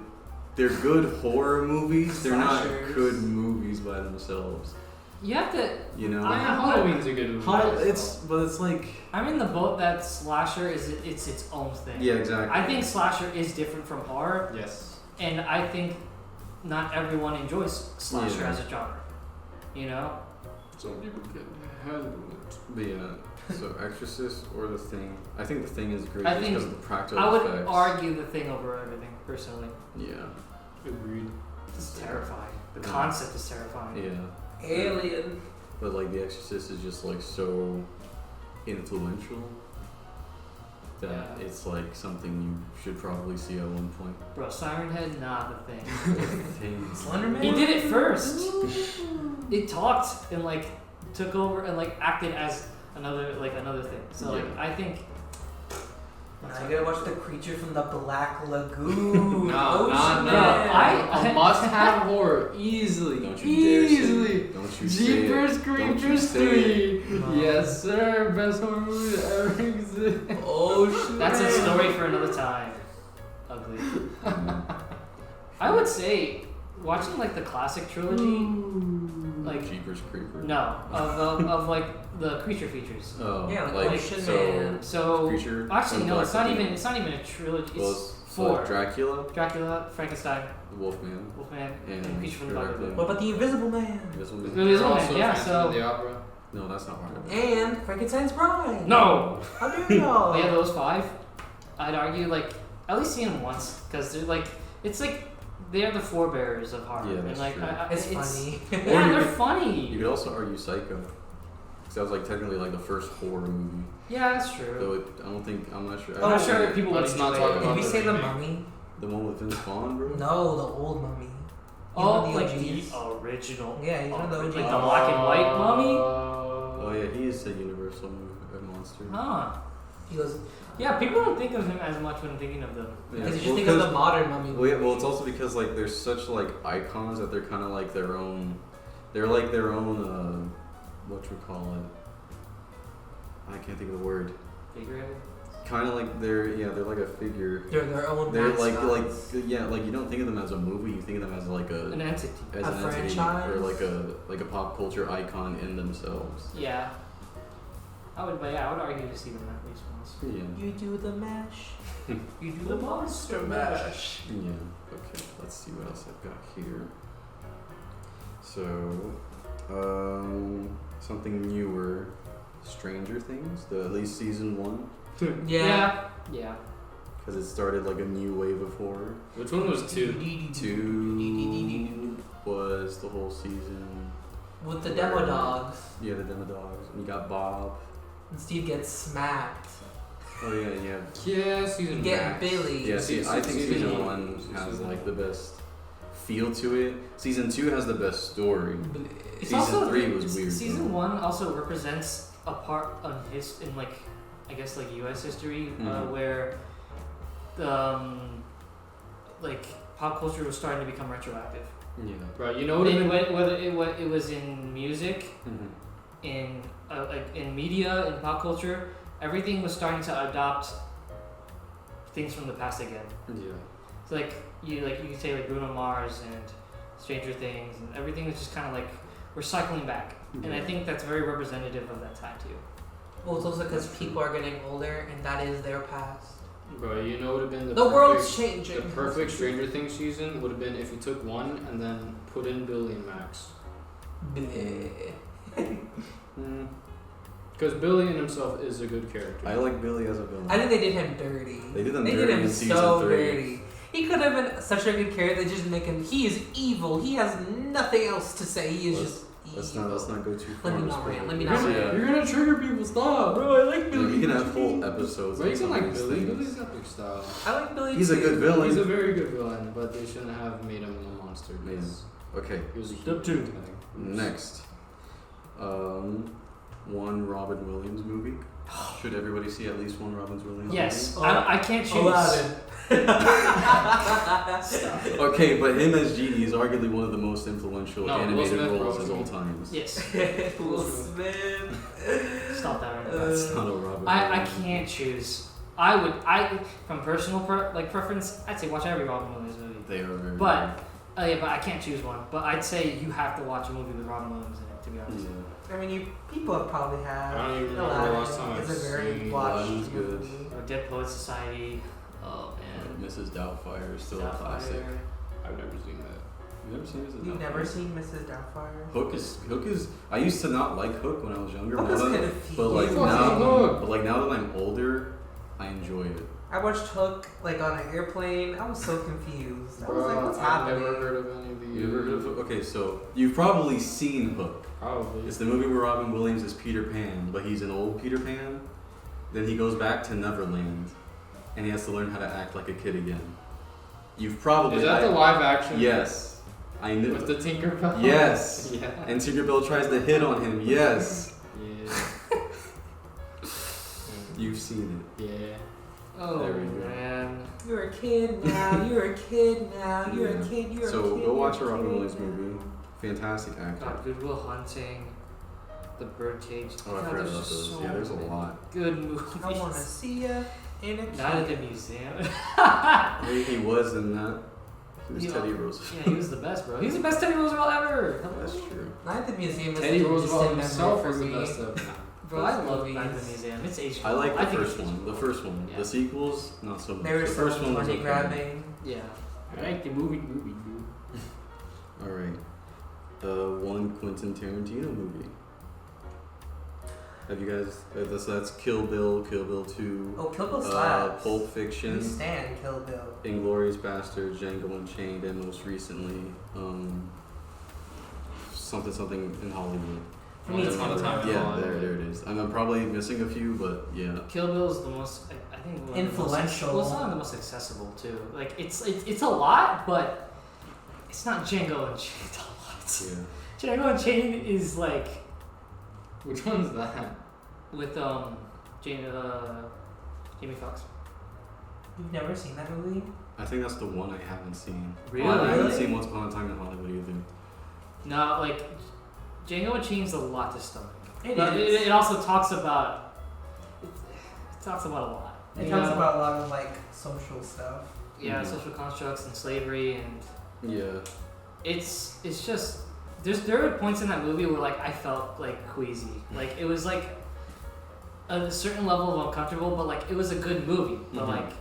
They're good horror movies. They're not
Slashers.
good movies by themselves.
You have to.
You know,
Halloween's a good movie.
it's like
I'm in the boat that slasher is it's its own thing.
yeah, exactly.
I think slasher is different from horror,
Yes.
and I think not everyone enjoys slasher
Yeah.
as a genre. You know.
Some people can handle it.
But yeah, so Exorcist or The Thing. I think The Thing is great
I
just
think
because of the practical
I would
effects.
argue The Thing over everything personally.
Yeah.
Agreed.
It's terrifying. The
Yeah.
concept is terrifying.
Yeah.
Alien.
But like The Exorcist is just like so influential that
Yeah.
it's like something you should probably see at one point.
Bro, Siren Head, not The Thing.
Thing.
Slenderman.
He did it first. It talked and like took over and like acted as another thing. So like
Yeah.
I think
Now you gotta watch The Creature from the Black Lagoon.
No,
Ocean
no.
Man.
A must-have horror, easily.
Don't you dare say
Easily.
it. Don't you say it.
Jeepers
Don't you
Creepers
say
3. Yes, sir. Best horror movie that ever existed.
Ocean
that's a
Man.
story for another time. Ugly.
it.
I would say watching like the classic trilogy, like
Jeepers Creepers.
no, of like the creature features.
Oh,
Yeah, like Ocean
so
Man.
So
Creature.
actually
from
no,
Black
it's not
Lagoon.
even a trilogy.
Well,
It's
it's
four.
Dracula,
Dracula, Frankenstein,
the Wolfman,
Wolfman,
and
and Creature from the Black Lagoon.
What about the Invisible Man?
This one.
It is one,
Also
yeah.
Phantom
So
of the Opera.
No, that's not part of it.
And Frankenstein's Bride.
no.
How dare y'all?
But yeah, those five, I'd argue like at least see them once because they're like it's like they're the forebearers of horror.
Yeah,
and
that's
like
true.
It's funny.
Yeah,
you
they're
could-
funny.
You could also argue Psycho, because that was like technically like the first horror movie.
Yeah, that's true.
Though I'm not sure.
Oh,
I'm not
sure.
sure if people would
Let's not
enjoy
talk
it.
about
Did we
the
say The
remake.
Mummy?
The one with Vince Vaughn, bro.
No, the old Mummy.
Oh,
He's one
like
of
the
OGs.
original.
Yeah, he's one of the
Like
OGs.
the black and white mummy.
Oh yeah, he is a Universal monster.
Huh.
He goes,
Yeah, people don't think of him as much when thinking of them.
Yeah.
because you just
Well,
think of the
'cause-
modern Mummy.
Well, yeah, well, it's also because like they're such like icons that they're kind of like their own. They're like their own. What you call it? I can't think of the word.
Figurative.
Kind of like they're like a figure.
They're their own
They're like
mascots.
like you don't think of them as a movie. You think of them as like
An entity.
as
A
an entity
franchise?
or like a pop culture icon in themselves.
Yeah. I would argue to see them at least once.
Yeah.
You do the mash. You do the monster mash.
Yeah. Okay. Let's see what else I've got here. So, something newer, Stranger Things, at least season 1,
Yeah.
Yeah.
because it started like a new wave of horror.
Which one was 2?
2 was the whole season.
With the demo dogs.
Yeah, the demo dogs. And you got Bob.
And Steve gets smacked.
Oh yeah, yeah.
Yeah, season
You get
Max.
Billy.
Yeah, see, I think
Season
season
one.
1 has like the best feel to it. Season 2 has the best story.
It's
Season
also
3 was weird.
Season
though.
1 also represents a part on in like I guess like U.S. history
Mhm.
where like pop culture was starting to become retroactive.
Yeah.
Right, you know what I mean?
Whether it was in music,
Mhm.
in like in media, in pop culture, everything was starting to adopt things from the past again.
Yeah.
It's like you could say like Bruno Mars and Stranger Things and everything was just kind of like we're cycling back, and I think that's very representative of that time too.
Well, it's also because people are getting older and that is their past.
Bro, you know what would have been
The
perfect,
world's changing.
The perfect Stranger Things season would have been if you took one and then put in Billy and Max.
Bleh.
Mm,
Because Billy in himself is a good character.
I like Billy as a villain.
I think they did him dirty.
They did him
They
dirty
did him
in season
so
3.
dirty. He could have been such a good character. They just make him. He is evil. He has nothing else to say. He is just evil.
Let's not go too far.
Let me
on
not
this
rant,
one.
let me
You're
not
gonna,
rant.
Yeah.
you're gonna trigger people. Stop, bro. I like
Yeah,
Billy.
we can have whole episodes.
Bro, you
on
can
some
like
of these
Billy.
things.
Billy's epic style.
I like Billy.
He's a
too.
good villain.
He's a very good villain, but they shouldn't have made him a monster.
Man. Okay.
He was a
Step
human
two.
thing.
Next, one Robin Williams movie. Should everybody see at least one Robin Williams
Yes,
Oh.
I can't choose.
Aladdin.
movie? Okay, but him as Genie is arguably one of the most influential
No, Will
animated
Smith,
roles
bro.
of all times.
Yes,
Will Smith.
stop that right now.
That's not a Robin.
I
Williams
can't choose. I from personal preference, I'd say watch every Robin Williams movie.
They are very.
But Oh yeah, but I can't choose one. But I'd say you have to watch a movie with Robin Williams in it, to be honest.
Yeah.
I mean, people have probably had.
I don't even remember the last time
It's
I've
a very
seen
watched
Aladdin's good.
movie.
Or Dead Poets Society. Oh man.
Mrs. Doubtfire is still a
Doubtfire.
classic.
I've never seen that.
You've never seen Mrs.
You've
Doubtfire?
never seen Mrs. Doubtfire?
Hook is. I used to not like Hook when I was younger.
Hook is
now that-
kind of
but like
Fucking
now,
Hook.
but like now that I'm older, I enjoy it.
I watched Hook like on an airplane. I was so confused. I was like, what's
I've
happening?
never heard of any of these.
You ever heard of Hook? Okay, so you've probably seen Hook.
Probably.
It's the movie where Robin Williams is Peter Pan, but he's an old Peter Pan. Then he goes back to Neverland, and he has to learn how to act like a kid again. You've probably
Is that the live action?
Yes, I knew.
With the Tinkerbell?
Yes.
Yeah.
And Tinkerbell tries to hit on him. Yes,
Yeah.
you've seen
Yeah.
Oh
There we go.
man.
You're a kid now. You're a kid now. You're a kid. You're
it. So
a kid.
go watch a
you're
Robin
kid
Williams
now.
movie. Fantastic actor.
God, Goodwill Hunting, The Birdcage.
Oh, I
God,
forgot
there's
about
just
those.
so
Yeah, there's a
many
lot.
good movies.
I wanna see ya in a
Not at the
kid.
museum.
He was in that. He was
Yeah.
Teddy Roosevelt.
Yeah, he was the best, bro. He's the best Teddy Roosevelt ever.
That's true.
Night at the Museum is
Teddy
such a
Roosevelt
distant
himself
memory
was
for
the
me.
best of.
Bro, I
Those
love
movies.
Night at the Museum. It's age.
I like the
think
first
it's
one. The first one.
Yeah.
The sequels, not so much.
They were
the first
so
one was
money
okay.
grabbing.
Yeah.
I like the movie.
All right. One Quentin Tarantino movie. Have you guys? That's Kill Bill, Kill Bill 2,
Oh, Kill Bill slaps.
Pulp
You
Fiction,
stand Kill Bill.
Inglourious Basterds, Django Unchained, and most recently, something in Hollywood.
For me, it's
Once Upon a Time in
Yeah,
Hollywood.
there it is. I'm probably missing a few, but yeah.
Kill Bill is the most, I think, one of the most-
Influential.
well, it's not the most accessible too. Like it's a lot, but it's not Django Unchained a lot.
Yeah.
Django Unchained is like
Which one's that?
with Jamie Foxx.
You've never seen that movie?
I think that's the one I haven't seen.
Really?
I haven't
Really?
seen Once Upon a Time in Hollywood either.
No, like Django Unchained's a lot to stomach.
It
But
is.
it also talks about it talks about a lot.
It
you
talks
know?
about a lot of like social stuff.
Yeah,
Mhm.
social constructs and slavery, and
Yeah.
it's just there were points in that movie where like I felt like queasy. Like it was like a certain level of uncomfortable, but like it was a good movie. But
Mhm.
like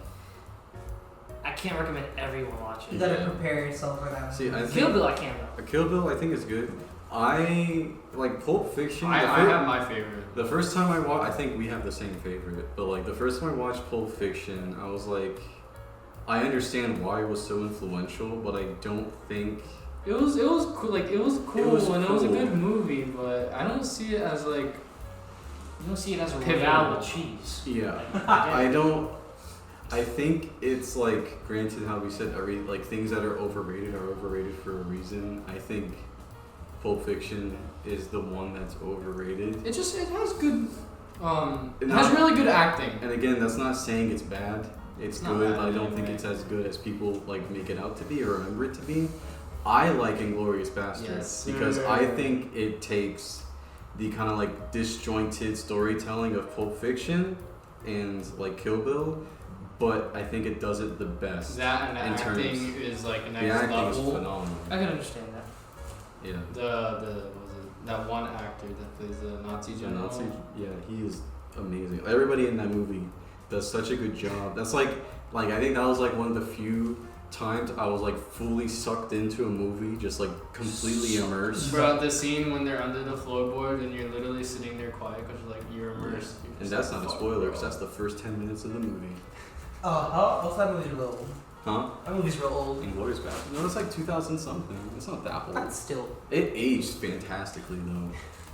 I can't recommend everyone watch
You
it.
gotta
Yeah.
prepare yourself for that.
See, I
movie.
Kill
think
Bill I can't though.
Kill Bill I think is good. I like Pulp Fiction.
I
the
have my favorite.
The first time I watched, I think we have the same favorite, but like the first time I watched Pulp Fiction, I was like, I understand why it was so influential, but I don't think.
It was cool. Like it was cool
was
and it was a
cool.
good movie, but I don't see it as like.
You don't see it as a
Pivotal.
royale with cheese.
Yeah,
Like,
I don't. I think it's like, granted, how we said like things that are overrated for a reason. I think Pulp Fiction is the one that's overrated.
It has good. It
Not-
has really good acting.
And again, that's not saying it's bad. It's
Not
good.
bad
I don't think
anyway.
it's as good as people like make it out to be or remember it to be. I like Inglourious Basterds
Yes,
because
sir.
I think it takes the kind of like disjointed storytelling of Pulp Fiction and like Kill Bill, but I think it does it the best.
That and the
in
acting
terms-
is like
The
next
acting is
level.
phenomenal.
I can understand that.
Yeah.
The what was it? That one actor that plays the Nazi
The
general.
Nazi, yeah, he is amazing. Everybody in that movie does such a good job. That's like I think that was like one of the few times I was like fully sucked into a movie, just like completely immersed.
Bro, the scene when they're under the floorboard and you're literally sitting there quiet because you're immersed. You're
And
just
that's
like,
not a
"Fuck,
spoiler,
bro."
because that's the first 10 minutes of the movie.
Also that movie's real old.
Huh?
That movie's real old.
Inglourious Basterds. No, it's like 2000 something. It's not that old.
That's still.
It aged fantastically though.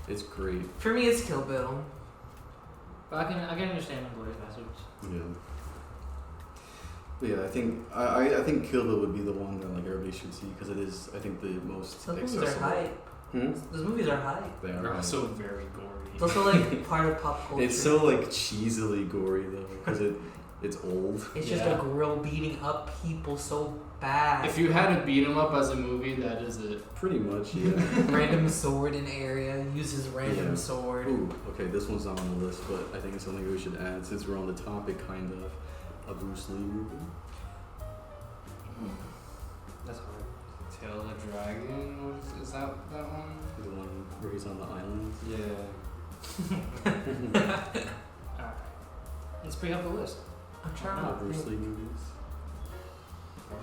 It's great.
For me, it's Kill Bill.
But I can understand Inglourious Basterds.
Yeah. But yeah, I think Kill Bill would be the one that like everybody should see because it is, I think, the most
Those movies
accessible.
are hype.
Hmm?
Those movies are hype.
They are.
Bro,
hype.
so very gory.
It's also like part of pop culture.
It's so like cheesily gory though, because it's old.
It's just
Yeah.
a girl beating up people so bad.
If you had to beat him up as a movie, that is it.
Pretty much, yeah.
Random sword in area, uses random
Yeah.
sword.
Ooh, okay, this one's not on the list, but I think it's something we should add since we're on the topic, kind of. A Bruce Lee movie.
That's hard.
Tale Dragon. Is that one?
The one where he's on the island.
Yeah.
Alright. Let's bring up the list.
I'm trying
The
to
Bruce
think.
Lee movies.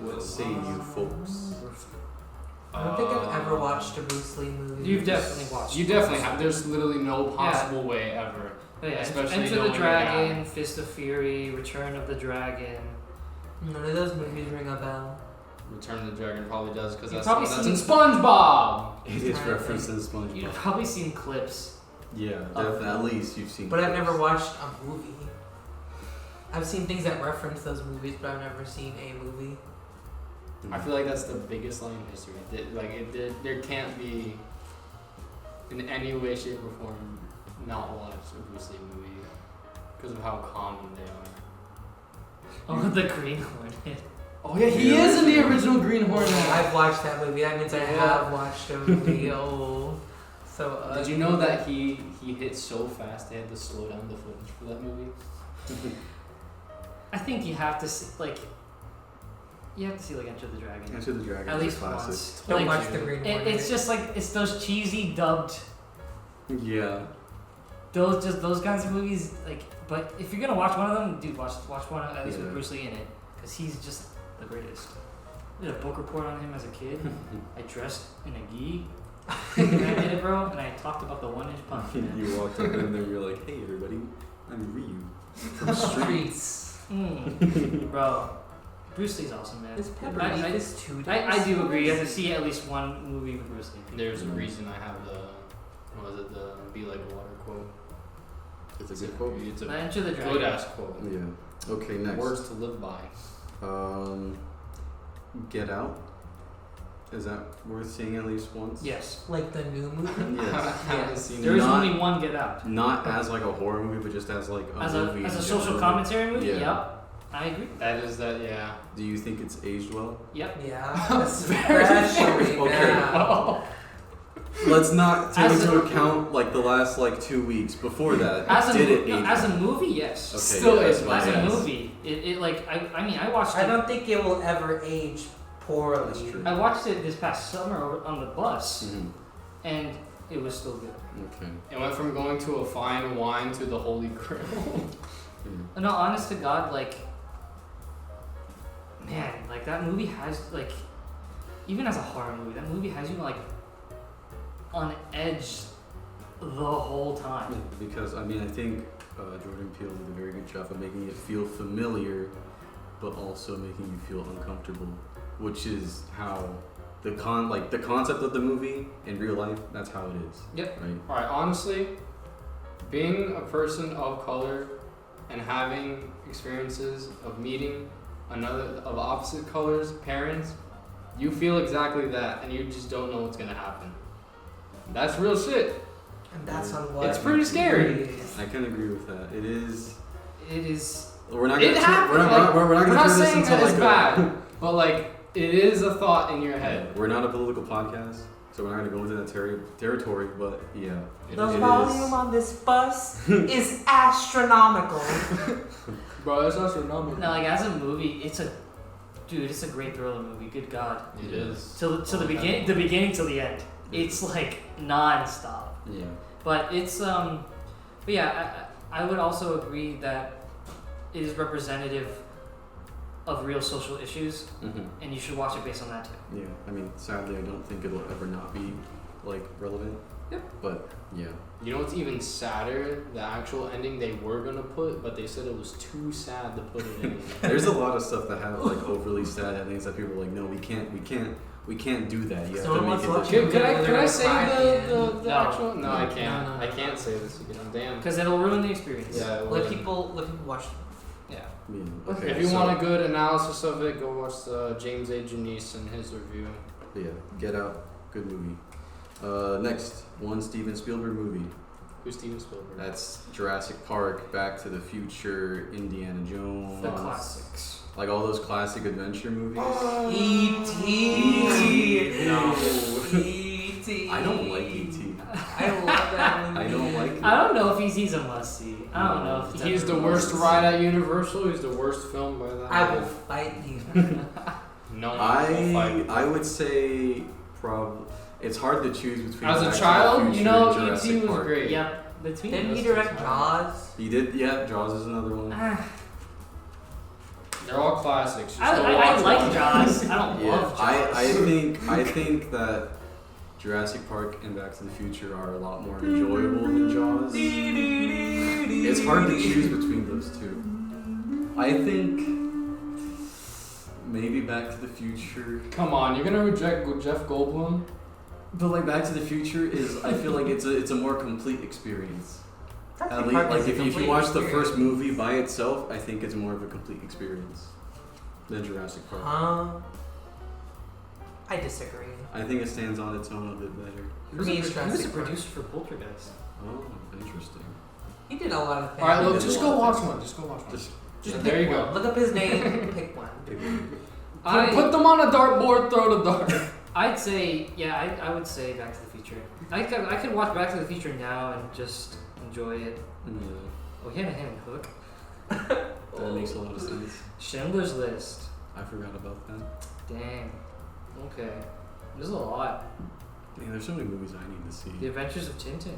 What say you folks?
I don't think I've ever watched a Bruce Lee movie.
You've definitely watched.
You definitely have. There's literally no possible way ever.
Oh, yeah,
especially
Enter
knowing
the
your
Dragon,
dad.
Fist of Fury, Return of the Dragon.
None of those movies ring a bell.
Return of the Dragon probably does because
You've
that's
probably
in
seen-
SpongeBob.
It is referenced in SpongeBob.
You've probably seen clips.
Yeah, definitely. At least you've seen.
But I've
clips.
never watched a movie. I've seen things that reference those movies, but I've never seen a movie.
I feel like that's the biggest line in history. There can't be, in any way, shape, or form, not watch a Bruce Lee movie because of how common they are.
Oh, the Green Hornet.
Oh yeah, he is in the original Green Hornet.
I've watched that movie. That means I have watched a movie. Oh, so.
Did you know that he hit so fast they had to slow down the footage for that movie?
I think you have to see, like, Enter the Dragon.
Enter the Dragon.
At
is a
least
classic.
once.
Don't
Like,
watch the Green Hornet.
it's just like, it's those cheesy dubbed,
Yeah.
those kinds of movies, like, but if you're gonna watch one of them, dude, watch one at least with
Yeah.
Bruce Lee in it, because he's just the greatest. I did a book report on him as a kid. I dressed in a gi. And I did it, bro, and I talked about the 1 inch punch. Man.
You walked up in there, you're like, hey everybody, I'm Ryu.
From Streets.
Bro, Bruce Lee's awesome, man.
Is Pepper
I- I-
This 2D?
I do agree. You have to see at least one movie with Bruce Lee.
There's a reason I have the "Be Like Water" quote.
It's a good quote.
It's a
Enter the Dragon.
good ass quote.
Yeah. Okay, next.
Words to live by.
Get Out. Is that worth seeing at least once?
Yes.
Like the new movie?
Yes.
Haven't seen
There
it.
is
Not-
only one Get Out.
Not as like a horror movie, but just as like a
As
movie.
a
in
social
general.
commentary movie?
Yeah.
Yep. I agree.
That is that. Yeah.
Do you think it's aged well?
Yep.
Yeah. Especially
Okay.
now.
Let's not take
As
into
a-
account like the last like 2 weeks before that.
As a,
Did it
no,
age
as a
well?
movie, yes.
Okay,
Still
yeah, that's
is,
fine,
As a
yes.
movie, it like I mean I watched
I
it.
don't think it will ever age poorly.
That's true.
I watched it this past summer on the bus,
Mhm.
and it was still good.
Okay.
It went from going to a fine wine to the Holy Grail.
Mm.
No, honest to God, like, man, like that movie has like, even as a horror movie, that movie has you like on edge the whole time.
Yeah, because I mean I think Jordan Peele did a very good job of making it feel familiar, but also making you feel uncomfortable, which is how the concept of the movie in real life. That's how it is.
Yep.
Right.
Alright, honestly, being a person of color and having experiences of meeting of opposite colors parents, you feel exactly that, and you just don't know what's gonna happen. That's real shit.
And that's on what
It's pretty scary.
it is.
I can agree with that. It is.
It is.
We're not
It
gonna.
happened,
We're not.
like,
We're not
We're
gonna
not
turn this
saying
into
that
like
it's
a.
bad, but like it is a thought in your head.
We're not a political podcast, so we're not gonna go into that territory. But yeah,
The
it
volume
is.
on this bus is astronomical.
Bro, that's astronomical.
No, like as a movie, it's a great thriller movie. Good God.
It is.
Till the beginning till the end. It's like non-stop.
Yeah.
But it's but yeah, I would also agree that it is representative of real social issues,
Mm-hmm.
and you should watch it based on that too.
Yeah. I mean, sadly, I don't think it'll ever not be like relevant.
Yep.
But yeah.
You know what's even sadder? The actual ending they were gonna put, but they said it was too sad to put it in.
There's a lot of stuff that have like overly sad endings that people are like, no, we can't do that. You have
Someone
to
wants
make
to
it.
watch
this-
Can I
They're gonna
say
cry at the
the
end.
the
No.
actual? No, I can't.
No.
I can't say this again. Damn.
Because it'll ruin the experience.
Yeah. it
Let
would.
people watch.
Yeah.
Yeah. Okay.
If you
so-
want a good analysis of it, go watch James A. Janice and his review.
Yeah. Get Out. Good movie. Next, one Steven Spielberg movie.
Who's Steven Spielberg?
That's Jurassic Park, Back to the Future, Indiana Jones.
The classics.
Like all those classic adventure movies.
E.T.
No.
E.T.
I don't like E.T.
I love that movie.
I don't like it.
I don't know if he's a must see. I don't know if it's
He's
ever
the
a
worst
must-see.
ride at Universal. He's the worst film by that.
I will fight you.
No. I'll fight.
I would say probably. It's hard to choose between.
As
Back
a
to the
child,
Future
you know,
and
E.T.
Jurassic
was
Park.
great.
Yep. Between
Didn't
those
he
two,
direct
it's
Jaws?
He did. Yeah, Jaws is another one.
hard.
They're all classics. You
I
still watch
like
one.
Jaws. I don't
Yeah,
love Jaws.
I think that Jurassic Park and Back to the Future are a lot more enjoyable than Jaws. It's hard to choose between those two. I think maybe Back to the Future,
Come on, you're gonna reject Jeff Goldblum?
but like Back to the Future is, I feel like it's a more complete experience. At
Jurassic
least,
Park
like
is a
if you
complete
watch the
experience.
first movie by itself, I think it's more of a complete experience than Jurassic Park.
I disagree.
I think it stands on its own a bit better.
For me, it's
He was a
Jurassic Park.
producer for Poltergeist.
Oh, interesting.
He did a lot of things.
Alright, look,
did a
just
lot
go
of
watch
things.
one. Just go watch one.
Just
Just
there
pick
you
one.
go.
Look up his name, pick one.
Put them on a dartboard, throw the dart.
I'd say, yeah, I would say Back to the Future. I could watch Back to the Future now and just enjoy it.
yeah,
Oh, he had a hand hook.
that makes a lot of sense.
Schindler's List.
I forgot about that.
Dang. Okay. There's a lot.
Man, there's so many movies I need to see.
The Adventures of Tintin.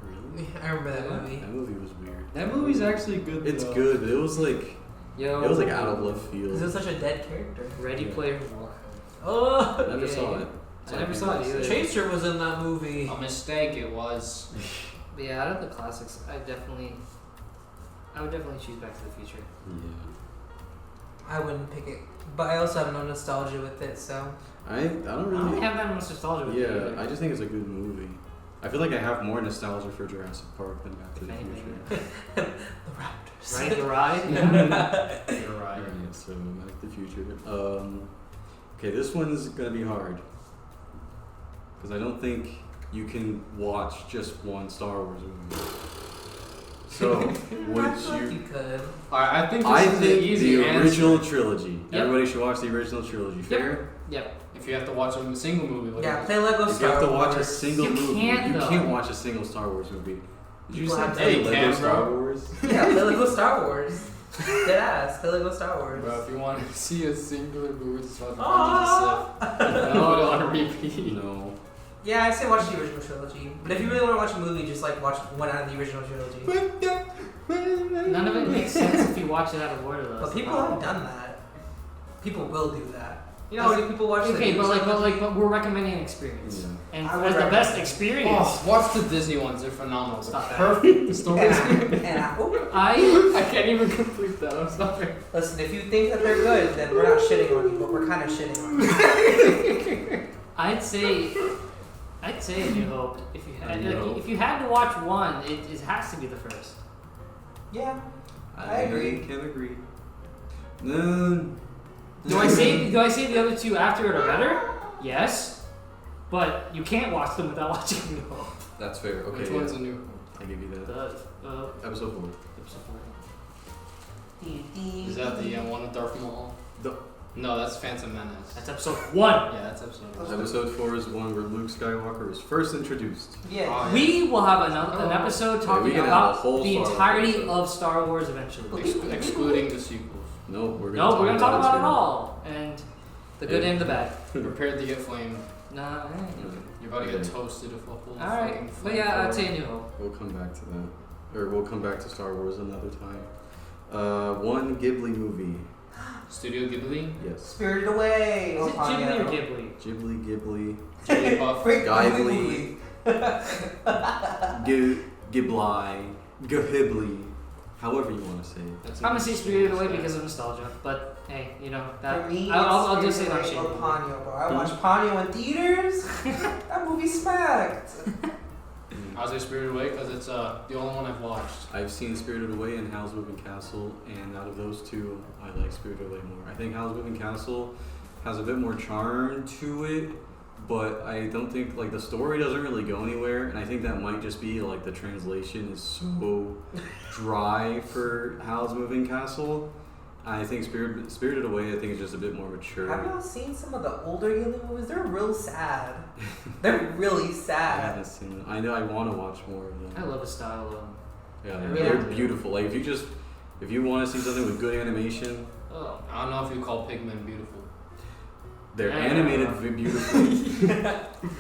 Really?
I remember that
Yeah.
movie.
That movie was weird.
That movie's actually good.
It's
though.
good, but it was like
Yo.
out of left
He was
field.
such a dead character.
Ready
Yeah.
Player One.
Oh,
I never
Yeah.
saw it.
I never saw it either.
Chaser was in that movie.
A mistake it was.
But yeah, out of the classics, I would definitely choose Back to the Future.
Yeah.
I wouldn't pick it, but I also have no nostalgia with it, so.
I don't
I don't
really.
have that much nostalgia with it
Yeah,
either.
I just think it's a good movie. I feel like I have more nostalgia for Jurassic Park than Back to
If
the
anything.
Future.
The Raptors.
Ready to Ride?
You're right.
Yeah, so Back to the Future. Okay, this one's gonna be hard because I don't think you can watch just one Star Wars movie. So
I
would
feel like
you?
you could.
Alright, I think this
I
is the
think
easy
the
answer.
original trilogy.
Yep.
Everybody should watch the original trilogy. Fair?
Yep.
If you have to watch a single movie, what
Yeah,
is it?
play Lego
If you
Star
have to
Wars.
watch a single
You
movie,
can't,
you
though.
can't watch a single Star Wars movie. Did you
People
say
have to-
play
You
Lego
can,
Star
bro.
Wars?
Yeah, play Lego Star Wars. Dead ass. Play Lego Star Wars.
Bro, if you want to see a singular movie, just watch
Ah!
Revenge of the Sith. No, it on repeat.
No.
Yeah, I say watch the original trilogy. But if you really want to watch a movie, just like watch one out of the original trilogy.
None of it makes sense if you watch it out of order, though.
But people have done that. People will do that. You know,
As-
how many people watch
Okay,
the
but we're recommending an experience,
Yeah.
and
I would
as the best
recommend-
experience,
Oh, watch the Disney ones, they're phenomenal.
Stop that.
Perfect. The stories.
And Apple.
I can't even complete that, I'm sorry.
Listen, if you think that they're good, then we're not shitting on you, but we're kind of shitting on you.
I'd say A New Hope. If you
A
had,
New Hope.
if you had to watch one, it has to be the first.
Yeah. I agree.
Can agree. No.
Do I say the other two after it are better? Yes, but you can't watch them without watching A New Hope.
That's fair. Okay.
Which
yeah.
one's a new?
I give you that.
The
Episode 4.
episode 4.
Is that the one with Darth Maul? No, that's Phantom Menace.
That's episode 1.
Yeah, that's episode one.
Episode 4 is the one where Luke Skywalker is first introduced.
Yeah.
Oh,
We will have an episode
Yeah,
talking
we can have a
about
whole
the
Star Wars
entirety
episode.
of Star Wars eventually.
Excluding the sequels.
No, we're
No, we're gonna talk about it
too.
all, and the good
Yeah.
and the bad.
Prepared to get flamed.
Nah,
You're about to get toasted if a whole
all right,
fucking
but yeah, I'd
flamethrower.
say A New Hope.
We'll come back to that. Or we'll come back to Star Wars another time. One Ghibli movie.
Studio Ghibli.
Yes.
Spirited Away.
Is it Ghibli or Ghibli?
Ghibli.
Jigglypuff.
Great
Ghibli.
movie.
Ghibli. Ghibli. However you want to say it.
That's
I'm gonna say Spirited Away because of nostalgia, but hey, you know that.
For me,
I'll just say
Spirited
not
Away
shame.
or Ponyo, bro. I watched Ponyo in theaters. That movie smacked.
I was say Spirited Away because it's the only one I've watched.
I've seen Spirited Away and Howl's Moving Castle, and out of those two, I like Spirited Away more. I think Howl's Moving Castle has a bit more charm to it, but I don't think, like, the story doesn't really go anywhere, and I think that might just be, like, the translation is so dry for Howl's Moving Castle. I think Spirited Away, I think, is just a bit more mature.
Have y'all seen some of the older Ghibli movies? They're real sad. They're really
I
sad.
haven't seen them. I know I want to watch more of them.
I love his style though.
Yeah,
I
they're,
really
they're
do.
beautiful. Like, if you want to see something with good animation,
Oh,
I don't know if you call Pigmen beautiful.
They're
Yeah.
animated beautifully.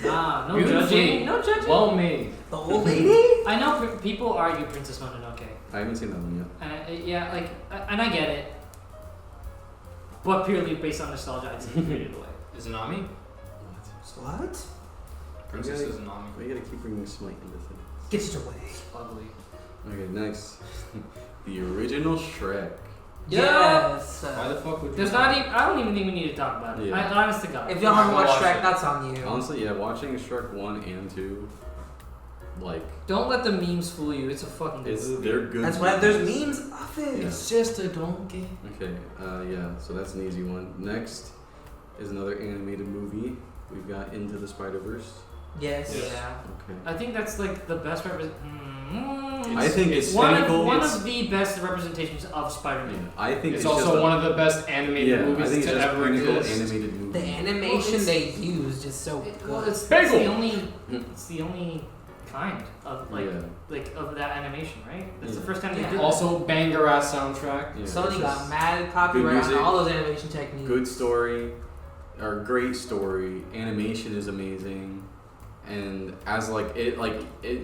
Nah, no
Beautifully.
judging. No judging.
Well made.
The old lady?
I know people argue Princess Mononoke.
I haven't seen that one yet.
And yeah, like, and I get it. But purely based on nostalgia, I'd say Spirited Away.
Is it Nami?
What?
Princess
Okay.
is Nami.
We gotta keep bringing Smite into things.
Get it away.
Ugly.
Okay, next. The original Shrek.
Yes.
Why the fuck would you?
There's not even. I don't even think we need to talk about it.
Yeah.
Honest to God.
If y'all haven't
I'll
watched
watch
Shrek,
it.
that's on you.
Honestly, yeah, watching Shrek 1 and 2, like,
Don't let the memes fool you. It's a fucking good
it's
movie.
they're good.
That's why there's memes of it.
Yeah.
It's just a donkey.
Okay, yeah, so that's an easy one. Next is another animated movie. We've got Into the Spider-Verse.
Yes.
Yes.
Yeah.
Okay.
I think that's like the best
I think it's
one
pinnacle.
of the best representations of Spider-Man.
Yeah, I think
It's
just
also
a-
one of the best animated
yeah, I
movies
think
to
it's just
ever
pinnacle
exist.
animated movie.
The animation
it's-
they used is so good.
Well, it's
Bagel.
the only. It's the only kind of
Yeah.
of that animation, right? That's the
Yeah.
first time they
Yeah.
did.
Also, banger ass soundtrack.
Yeah,
Sony
it's
got
just
mad copyright on
music,
all those animation techniques.
good story, or great story. Animation is amazing, and as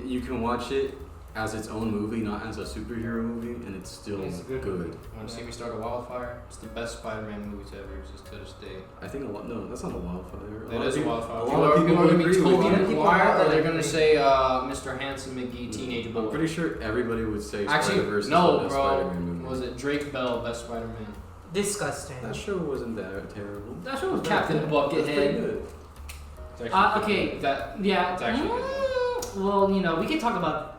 you can watch it as its own movie, not as a superhero movie, and it's still
It's a good
good.
movie.
Want to see me start a wildfire? It's the best Spider-Man movie to ever exist to this day.
I think a lot. No, that's not a wildfire.
That is a wildfire.
A lot of people
are
would
going to be
agree with
Tobey
that.
Maguire, or they're going
agree.
to say Mr. Handsome McGee, Teenage Boy.
I'm pretty sure everybody would say
Actually,
Spider-Verse
no,
is the best
bro.
Spider-Man movie.
Was it Drake Bell, best Spider-Man?
Disgusting.
That show wasn't that terrible.
That show was
Captain
bad.
That's pretty
Buckethead.
good.
It's actually
Okay.
good. That
Yeah.
It's actually
Well, we can talk about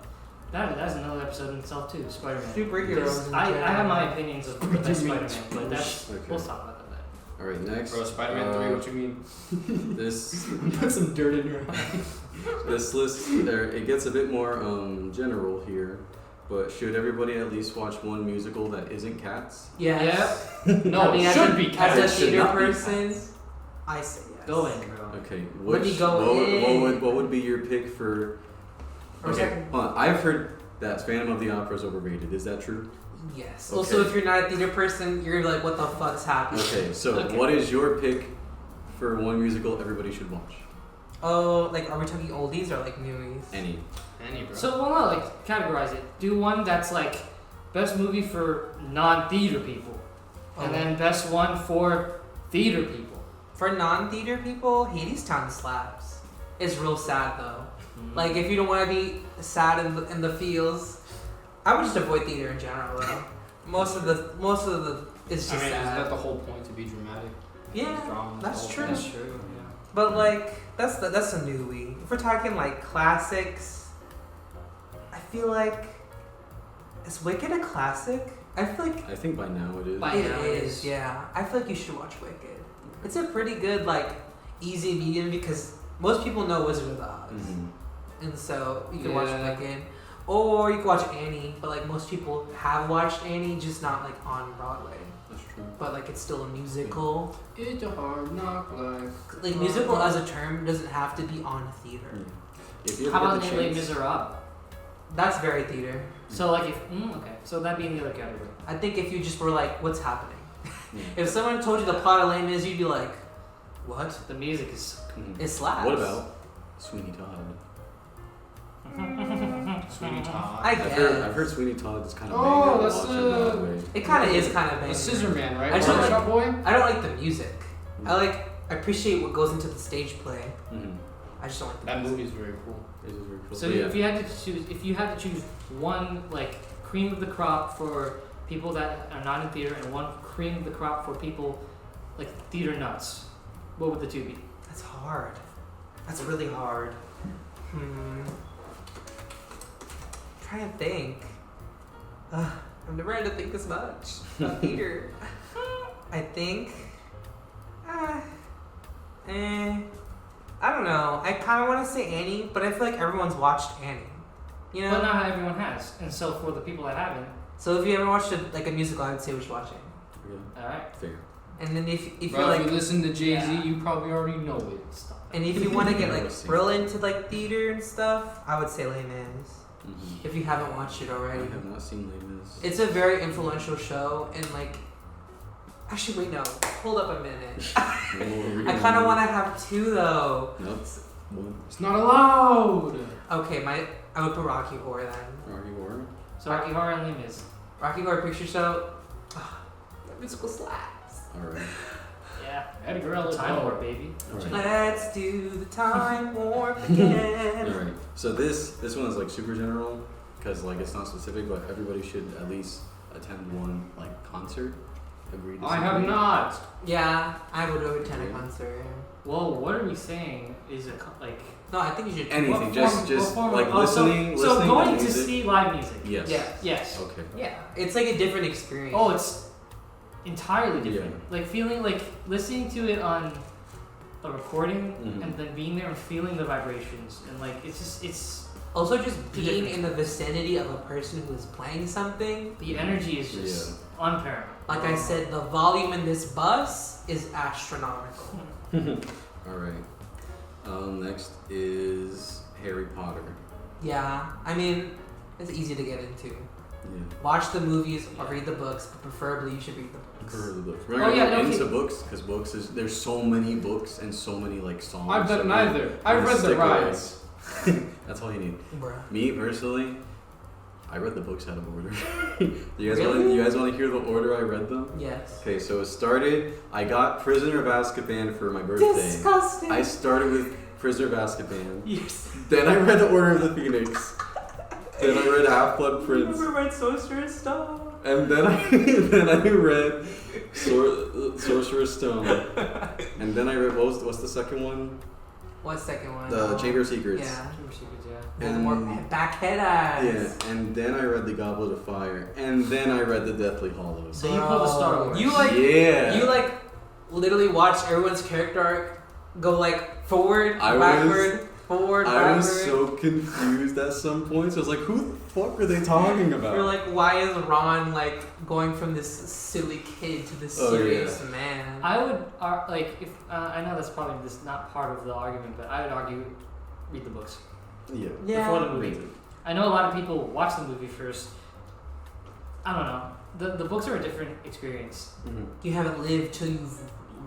that. That's another episode in itself too. Spider-Man.
Superheroes in
I
general.
have my opinions of the best Spider-Man, but that's
Okay.
we'll talk about that.
All right, next.
Bro, Spider-Man 3, what you mean?
This
Put some dirt in your eye.
this list there it gets a bit more general here, but should everybody at least watch one musical that isn't Cats?
Yes.
No,
I mean,
it
as
should
a-
be
As
Cats.
a
It should
theater
not be
person,
Cats.
I say yes.
Go in, bro.
Okay,
Where'd
which
you go
what would be your pick for?
Or
Okay,
second-
hold on. I've heard that Phantom of the Opera is overrated. Is that true?
Yes.
Okay.
Also, if you're not a theater person, you're like, what the fuck's happening?
Okay, so
Okay.
what is your pick for one musical everybody should watch?
Oh, like, are we talking oldies or like newies?
Any.
Any, bro.
So well, no, like categorize it. Do one that's like best movie for non-theater people, and
Oh.
then best one for theater people.
For non-theater people, Hadestown slaps. It's real sad though.
Mm.
Like, if you don't want to be sad in the feels, I would just avoid theater in general though. Most of the it's
I
just
mean, isn't
sad.
that the whole point to be dramatic?
Yeah,
Drama,
that's
the
true.
whole
That's
thing.
true. Yeah.
But like that's a newie. If we're talking like classics, I feel like is Wicked a classic? I feel like
I think by now it is.
By
it
now it
is.
is.
Yeah, I feel like you should watch Wicked. It's a pretty good like easy medium because most people know Wizard of Oz,
Mhm.
and so you can watch
Yeah.
Wicked, or you can watch Annie. But like most people have watched Annie, just not like on Broadway.
That's true.
But like it's still a musical.
It's a hard knock life.
Like musical as a term doesn't have to be on theater.
If you
How
ever
about
get the
Les
chance,
Miserables?
That's very theater.
So like if okay, so that'd be in the other category.
I think if you just were like, what's happening?
yeah.
If someone told you the plot of Les Mis, you'd be like, what?
The music is.
Mhm.
It slaps.
What about Sweeney Todd?
Sweeney Todd.
I
I've
guess.
heard Sweeney Todd is kind of
Oh,
banged
that's
out watching Broadway.
It kind of is kind of
The
banging.
Scissor Man, right?
I just don't
Barbershop Boy?
I don't like the music. I appreciate what goes into the stage play.
Mhm.
I just don't like the
That
music.
movie is very cool.
It is very cool.
So
But yeah.
if you had to choose one like cream of the crop for people that are not in theater and one cream of the crop for people like theater nuts, what would the two be?
That's hard. That's really hard. Trying to think. I've never had to think this much about theater. I think. I don't know. I kind of want to say Annie, but I feel like everyone's watched Annie. You know.
But not everyone has, and so for the people that haven't,
So if you ever watched a musical, I would say we should watch it.
Yeah,
all right,
fair.
And then if
Bro,
you're like,
if you listen to Jay-Z,
Yeah.
you probably already know it.
stop.
and if you want to get
Never
like
seen
real
it.
into like theater and stuff, I would say Les Mis.
Mhm.
If you haven't watched it
I
already,
have not seen Les Mis.
it's a very influential show, and like Actually, wait, no. Hold up a minute. I
I
kind of want to have two though.
Nope. One.
It's not allowed.
Okay, I would put Rocky Horror then.
Rocky Horror.
So Rocky Horror and Les Mis.
Rocky Horror Picture Show. That musical slaps.
All right.
Yeah.
Edgar Allan
Time
Poe.
War, baby.
All right.
Let's do the time warp again.
All right. So this one is like super general because like it's not specific, but everybody should at least attend one like concert. Agreed.
I have not.
Yeah, I would go attend a concert.
Well, what are we saying? Is it like
No, I think you should.
Anything,
what
just
form- what form
like
of-
listening.
So
listening
going
to
to
music.
see live music.
Yes.
Yeah.
Yes.
Okay.
Yeah, it's like a different experience.
Oh, it's entirely different.
Yeah.
Like feeling like listening to it on a recording
Mhm.
and then being there and feeling the vibrations and like it's
also just being
different.
in the vicinity of a person who is playing something.
the energy is just unparalleled.
Like I said, the volume in this bus is astronomical.
All right. Next is Harry Potter.
Yeah, I mean, it's easy to get into.
Yeah.
Watch the movies or read the books, but preferably you should read the books.
Prefer the books. We're
Oh,
not gonna
yeah,
get
no,
into
okay.
books because books is there's so many books and so many like songs.
I've done
that
neither.
we're
I've
gonna
read the
stick away.
rides.
That's all you need.
Bruh.
Me personally, I read the books out of order. You guys
Really?
you guys want to hear the order I read them?
Yes.
Okay, so it started. I got Prisoner of Azkaban for my birthday.
Disgusting.
I started with Prisoner of Azkaban.
Yes.
Then I read the Order of the Phoenix. Then I read Half-Blood Prince.
Never read Sorcerer's Stone.
And then I read Sorcerer's Stone. And then I read what's the second one?
What second one?
The Chamber of Secrets.
Yeah.
Chamber of Secrets, yeah.
And
Voldemort backhead ass.
yeah, and then I read the Goblet of Fire, and then I read the Deathly Hallows.
So you pulled the Star
Bro,
Wars.
You like
Yeah.
you like literally watch everyone's character arc go like forward,
I
backward, forward,
I
backward.
was so confused at some points. I was like, who the fuck are they talking about?
You're like, why is Ron like going from this silly kid to this
Oh,
serious man?
I would like if I know that's probably just not part of the argument, but I would argue read the books
Yeah.
before the
Yeah.
movie. I know a lot of people watch the movie first. I don't know. The books are a different experience.
Mm-hmm.
You haven't lived till you've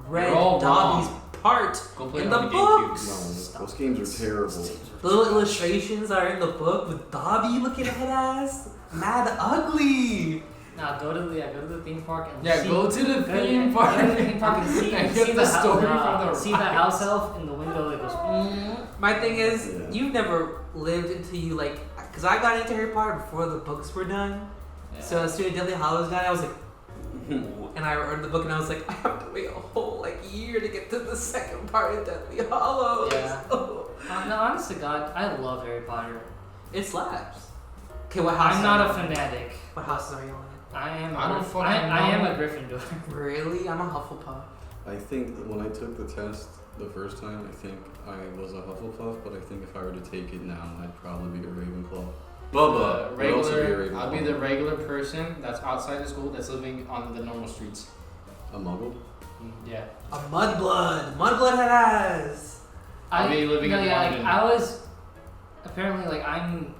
read
You're all
Dobby's
wrong.
part
Go play
in
it
the
on the GameCube.
books.
No, those games are terrible.
The little illustrations that are in the book with Dobby looking at his ass, mad ugly.
Now go to the theme park and
Yeah,
see,
go to the
go
theme park.
Go to the theme park and see,
And
see
get the story from the
see the
rides.
house elf in the window that goes.
My thing is,
Yeah.
you've never lived until you like, because I got into Harry Potter before the books were done.
Yeah.
So as soon as Deathly Hallows got, I was like, ooh. And I read the book and I was like, I have to wait a whole like year to get to the second part of Deathly Hallows.
Yeah. No, honest to God, I love Harry Potter.
It slaps. Okay, what house?
I'm not a fanatic.
What houses are you on?
I am.
I don't fucking
I am
know.
a Gryffindor.
Really? I'm a Hufflepuff.
I think that when I took the test the first time, I think I was a Hufflepuff, but I think if I were to take it now, I'd probably be a Ravenclaw. Bubba would also be a
Regular.
Ravenclaw.
I'll be the regular person that's outside the school that's living on the normal streets.
A Muggle.
Yeah.
A mudblood. Mudblood had ass.
I'll be living in London.
I was apparently like I'm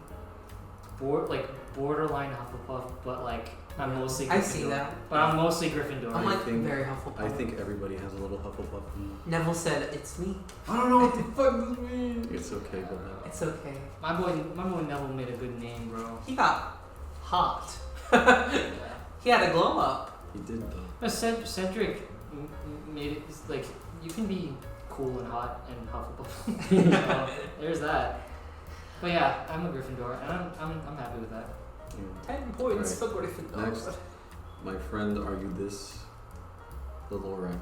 borderline Hufflepuff, but like I'm mostly Gryffindor.
I see that.
But I'm mostly Gryffindor.
I'm like
think-
very Hufflepuff.
I think everybody has a little Hufflepuff in them.
Neville said, "It's me.
I don't know what the fuck this means.
It's okay, but
It's okay."
my boy Neville made a good name, bro.
He got hot. He had a glow up.
he did though.
But Cedric made it like you can be cool and hot and Hufflepuff. So, there's that. But yeah, I'm a Gryffindor, and I'm happy with that.
Yeah.
10 points for
Right.
Gryffindor.
Next. My friend argued this. The Lorax.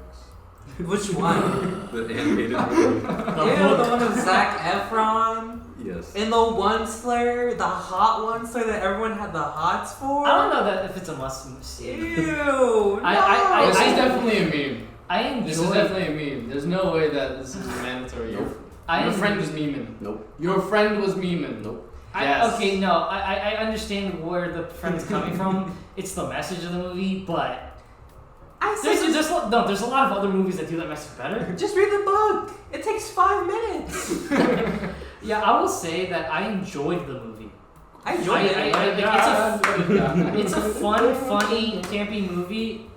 Which one?
The animated movie.
Yeah, the one with Zac Efron.
Yes.
And the one Slayer, the hot one Slayer that everyone had the hots for.
I don't know that if it's a must see.
Ew. No.
I-
This is definitely a meme.
I enjoy.
This is definitely a meme. There's no way that this is mandatory.
Nope.
Your friend was memeing.
Nope.
Your friend was memeing.
Nope.
Yes.
Okay, no, I understand where the friend's coming from. It's the message of the movie, but
I said
there's a lot of other movies that do that message better.
just read the book. It takes 5 minutes.
Yeah, I will say that I enjoyed the movie.
I enjoyed it.
It's a fun, funny, campy movie.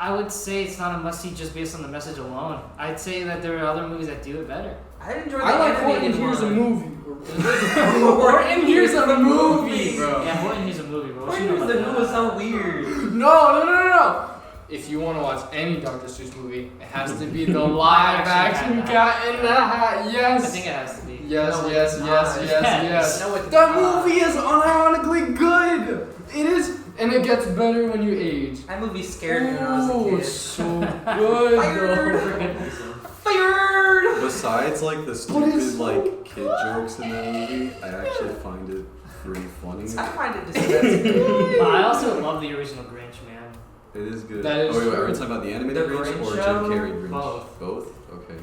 I would say it's not a must-see just based on the message alone. I'd say that there are other movies that do it better.
I enjoyed the
I like Horton
animated
Here's a
one.
Movie.
Horton Here's a movie,
bro.
Yeah, Horton Here's a movie, bro. What you
Horton
know
Here's
about
a movie was so weird.
No. If you want to watch any Dr. Seuss movie, it has to be the live action Cat in the Hat.
I
Yes.
think it has to be.
Yes.
No,
Yes.
it's not.
Yes.
No, it's
That
not.
movie is unironically good. It is, and it gets better when you age.
That movie scared me when I was a
Oh,
kid.
so good.
Fired. Fired.
Besides like the
What
stupid
is-
like kid jokes in that movie, I actually find it pretty funny.
I find it disgusting.
But I also love the original Grinch, man.
It is good.
That is
oh wait,
true.
are we talking about the animated
The
Grinch
Grinch
or
show?
Jim Carrey Grinch?
Both.
Both? Okay.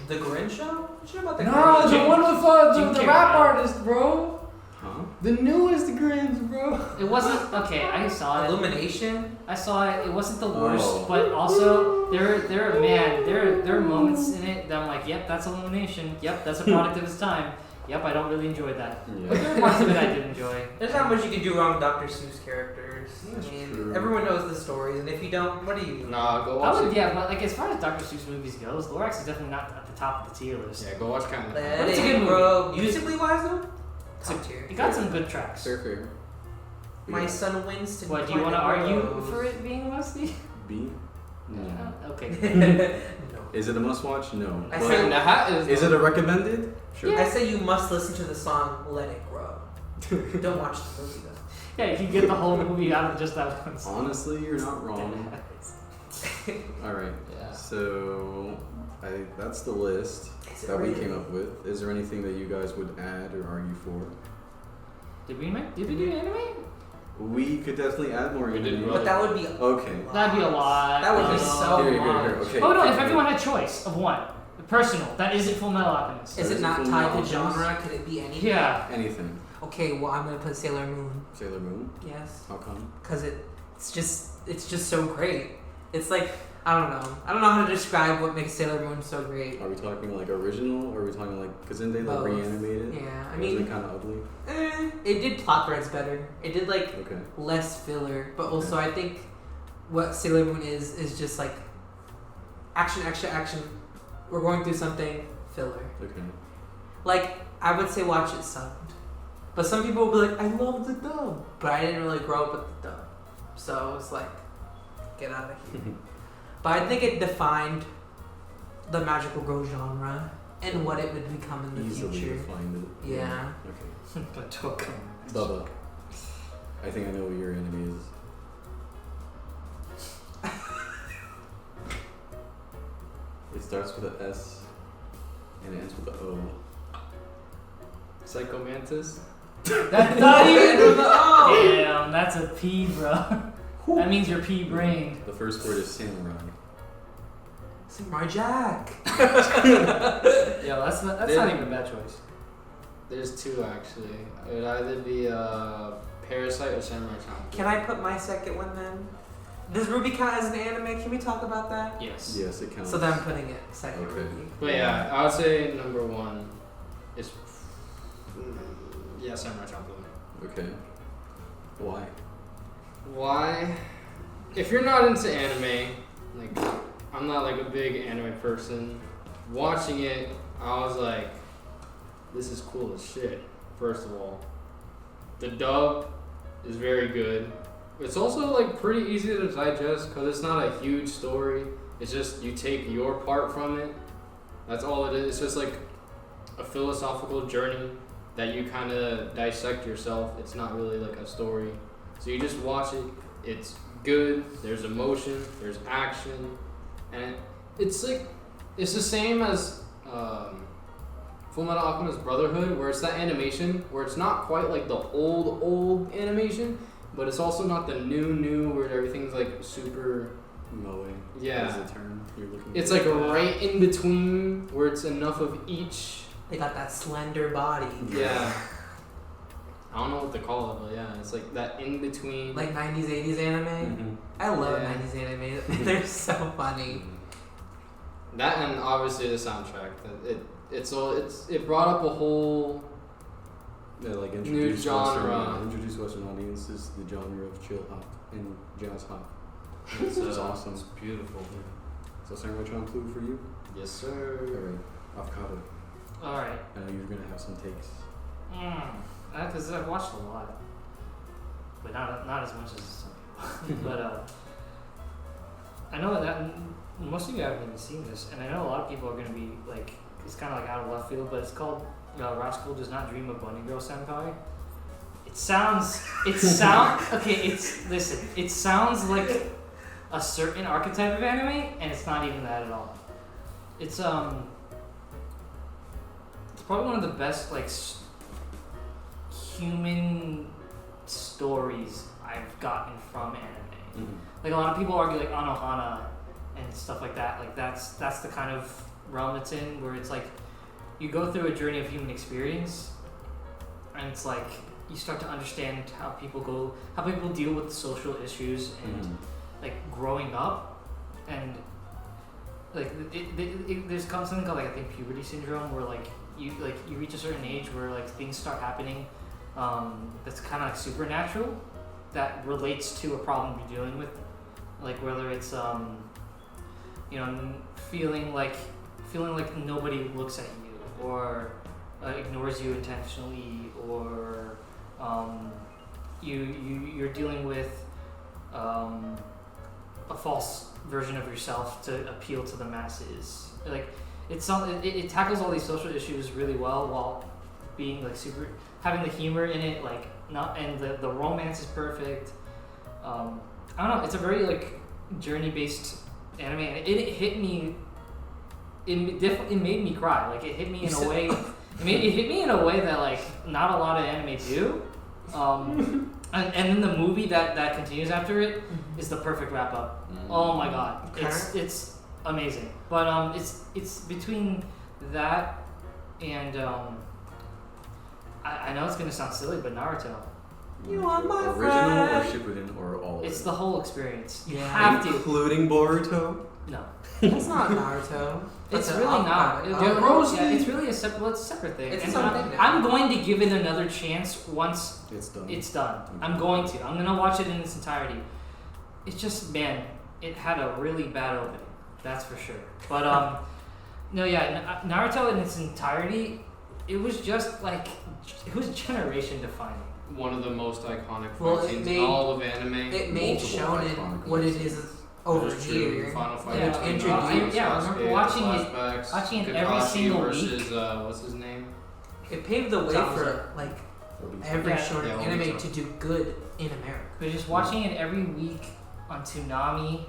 The Grinch show? What you know about the
No,
Grinch?
the
Jim-
one with
Jim
the
Carrey,
rap
man.
artist, bro.
Huh?
The newest Grinch, bro.
It wasn't okay. I saw it.
Illumination?
I saw it. It wasn't the worst,
Oh.
but also there are moments in it that I'm like, yep, that's Illumination. Yep, that's a product of its time. Yep, I don't really enjoy that. But
Yeah.
there are parts of it I did enjoy.
There's not much you can do wrong with Dr. Seuss characters.
That's
I mean,
true.
everyone knows the stories, and if you don't, what do you do?
Nah, go
I
watch
would,
it.
yeah, but like as far as Dr. Seuss movies goes, Lorax is definitely not at the top of the tier list.
Yeah, go watch Cat in the Hat.
Let
It's a
it
good
grow. Musically wise, though?
So,
Top tier.
You got some good tracks.
Fair.
My son Winston.
What, do you want to
Climate
argue
Rose.
for it being musty?
B? No.
Okay.
No.
Is it a must watch? No.
I
But
said-
The Hat is.
is it a recommended? Sure.
I say you must listen to the song Let It Grow. Don't watch the movie, though.
Yeah, you can get the whole movie out of just that one song.
Honestly, you're not wrong. Alright.
Yeah.
So that's the list
Is it
that we
really?
came up with. Is there anything that you guys would add or argue for?
Did we do anime?
We could definitely add more
We did
anime.
really-
But that would be
Okay.
That'd be a lot.
That would be so
Here,
much.
okay.
Oh no, if everyone had choice of one, personal, that isn't Full Metal Alchemist.
Is
Is
it
it
not
Full
tied
Metal
to genre? Could it be anything?
Yeah.
Anything.
Okay, well I'm gonna put Sailor Moon.
Sailor Moon?
Yes,
How come?
because it's just so great. It's like I don't know how to describe what makes Sailor Moon so great.
Are we talking like original or are we talking like, because didn't they like
Both.
reanimate it?
Yeah, I
Wasn't
mean,
it kind of ugly?
it did plot threads better. It did like
Okay.
less filler, but also I think what Sailor Moon is just like action. We're going through something, filler.
Okay.
Like I would say watch it subbed, but some people will be like, I love the dub, but I didn't really grow up with the dub, so it's like, get out of here. But I think it defined the magical girl genre and what it would become in the
Easily
future.
defined it.
Yeah.
Okay.
But
Bubba. I think I know what your anime is. It starts with an S and it ends with an O.
Psycho Mantis.
That's not even with the O.
Damn, that's a P, bro. That means you're P brained.
The first word is samurai.
Samurai Jack.
Yeah, that's not even a bad choice.
There's two actually. It would either be Parasite or Samurai Champloo.
Can I put my second one then? Does Ruby count as an anime? Can we talk about that?
Yes.
Yes, it counts.
So then I'm putting it second.
Okay.
Ruby.
But yeah, I would say number one is Samurai Champloo.
Okay. Why?
Why? If you're not into anime, like I'm not like a big anime person, watching it, I was like, this is cool as shit. First of all, the dub is very good. It's also like pretty easy to digest because it's not a huge story. It's just you take your part from it. That's all it is. It's just like a philosophical journey that you kind of dissect yourself. It's not really like a story. So you just watch it. It's good. There's emotion. There's action, and it's like it's the same as Full Metal Alchemist Brotherhood, where it's that animation where it's not quite like the old animation, but it's also not the new where everything's like super.
Moe.
Yeah.
Is the term you're looking
It's
for?
like right in between where it's enough of each.
They got that slender body.
Yeah. I don't know what to call it, but yeah, it's like that in between.
Like 90s, 80s anime.
Mhm.
I love
Yeah.
90s anime. They're so funny.
That and obviously the soundtrack. That it brought up a whole.
Yeah, like
New genre.
Introduce Western audiences to the genre of chill hop and jazz hop. It's awesome.
It's beautiful.
So sandwich on Plu for you?
Yes, sir.
Alright, avocado.
Alright.
I know you're gonna have some takes.
Because I've watched a lot. But not as much as some people. But I know that most of you haven't even seen this, and I know a lot of people are going to be like, it's kind of like out of left field, but it's called Rascal Does Not Dream of Bunny Girl Senpai. It sounds okay, it sounds like a certain archetype of anime, and it's not even that at all. It's probably one of the best like human stories I've gotten from anime.
Mm-hmm.
Like a lot of people argue like Anohana and stuff like that. Like that's the kind of realm it's in, where it's like you go through a journey of human experience, and it's like you start to understand how people deal with social issues and like growing up, and like there's something called like I think puberty syndrome, where like you reach a certain age where like things start happening that's kind of like supernatural, that relates to a problem you're dealing with, like whether it's feeling like nobody looks at you, or ignores you intentionally, or you're dealing with a false version of yourself to appeal to the masses. Like it tackles all these social issues really well, while being like having the humor in it, like the romance is perfect. I don't know, it's a very like journey based anime, and it hit me. It made me cry. Like it hit me in a way. It hit me in a way that like not a lot of anime do. And then the movie that continues after it is the perfect wrap up. Oh my god, it's amazing. But it's between that and I know it's gonna sound silly, but Naruto.
You are my
original
friend.
or Shippuden or all of
It's
it?
the whole experience. You
Yeah.
have to.
Including Boruto?
No.
It's not Naruto.
It's
That's
really
an
not.
avocado.
It's really a separate thing.
It's
And
its own thing now.
I'm going to give it another chance once
It's done.
it's done. I'm going to watch it in its entirety. It's just, man, it had a really bad opening. That's for sure. But no, yeah, Naruto in its entirety, it was just like, it was generation defining.
One of the most iconic
Well,
fight
it
scenes
made-
in all of anime.
It made
Multiple
shonen
iconic
what it
scenes.
is over
That is true.
here.
Final Fight
Yeah,
between
introduced-
I remember watching it
Kakashi
every single
versus,
week.
What's his name?
It paved the way
Sounds
for like every
Yeah.
shonen
Yeah,
anime
Obito.
to do good in America.
But just watching it every week on Toonami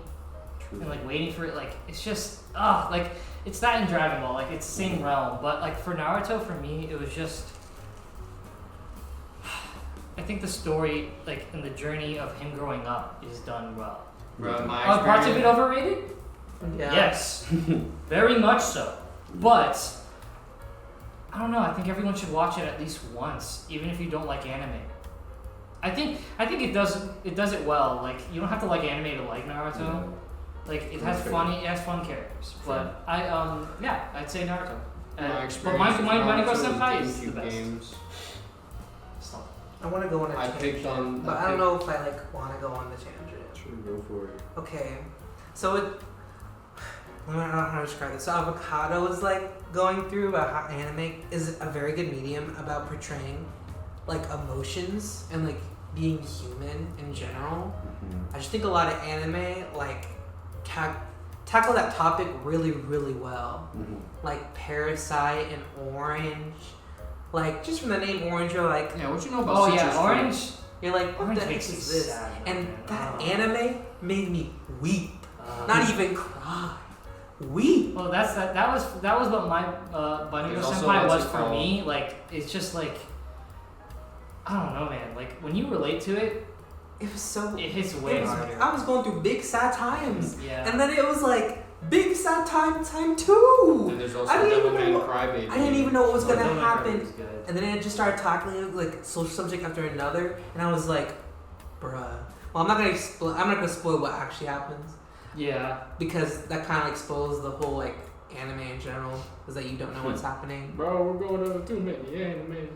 True.
and like waiting for it, like it's just like it's that in Dragon Ball, like it's the same realm. But like for Naruto, for me, it was just. I think the story, like, and the journey of him growing up is done well.
Bro, my
Are parts of it
experience-
overrated?
Yeah.
Yes, very much so. But I don't know. I think everyone should watch it at least once, even if you don't like anime. I think it does it well. Like you don't have to like anime to like Naruto.
Yeah.
Like it has fun characters. But I'd say Naruto.
My
But
experience
my
with
Girl
Naruto
Senpai
with
is the
GameCube
best.
games.
Stop.
I want to go on a
I
tangent,
picked on-
but
I
I don't
picked-
know if I like want to go on the tangent.
Sure, go for it.
Okay, so I don't know how to describe this. So Avocado is like going through about how anime is a very good medium about portraying like emotions and like being human in general. I just think a lot of anime like tackle that topic really, really well. Like Parasite and Orange. Like just from the name Orange, you're like,
Yeah, what you know about
Oh
citrus
yeah,
fruit?
Orange.
you're like, what
Orange
the heck
makes me
is this?
sad.
And
man.
that
Oh.
anime made me weep. Not even cry. Weep.
Well, that was what my Bunny Girl
There's also
Senpai
what's
was
it
for
called?
me. Like it's just like I don't know, man. Like when you relate to it,
It was so.
it hits way
it was,
harder.
I was going through big sad times,
Yeah.
and then it was like big sad time 2.
And there's also
I didn't even
Devilman
know what-
Crybaby.
I didn't even know what was gonna
Devil May Cry
happen,
was good.
and then it just started tackling like social subject after another, and I was like, bruh. Well, I'm not gonna spoil what actually happens
Yeah.
because that kind of exposed the whole like anime in general, is that you don't know what's happening
Bro, we're going over too many anime.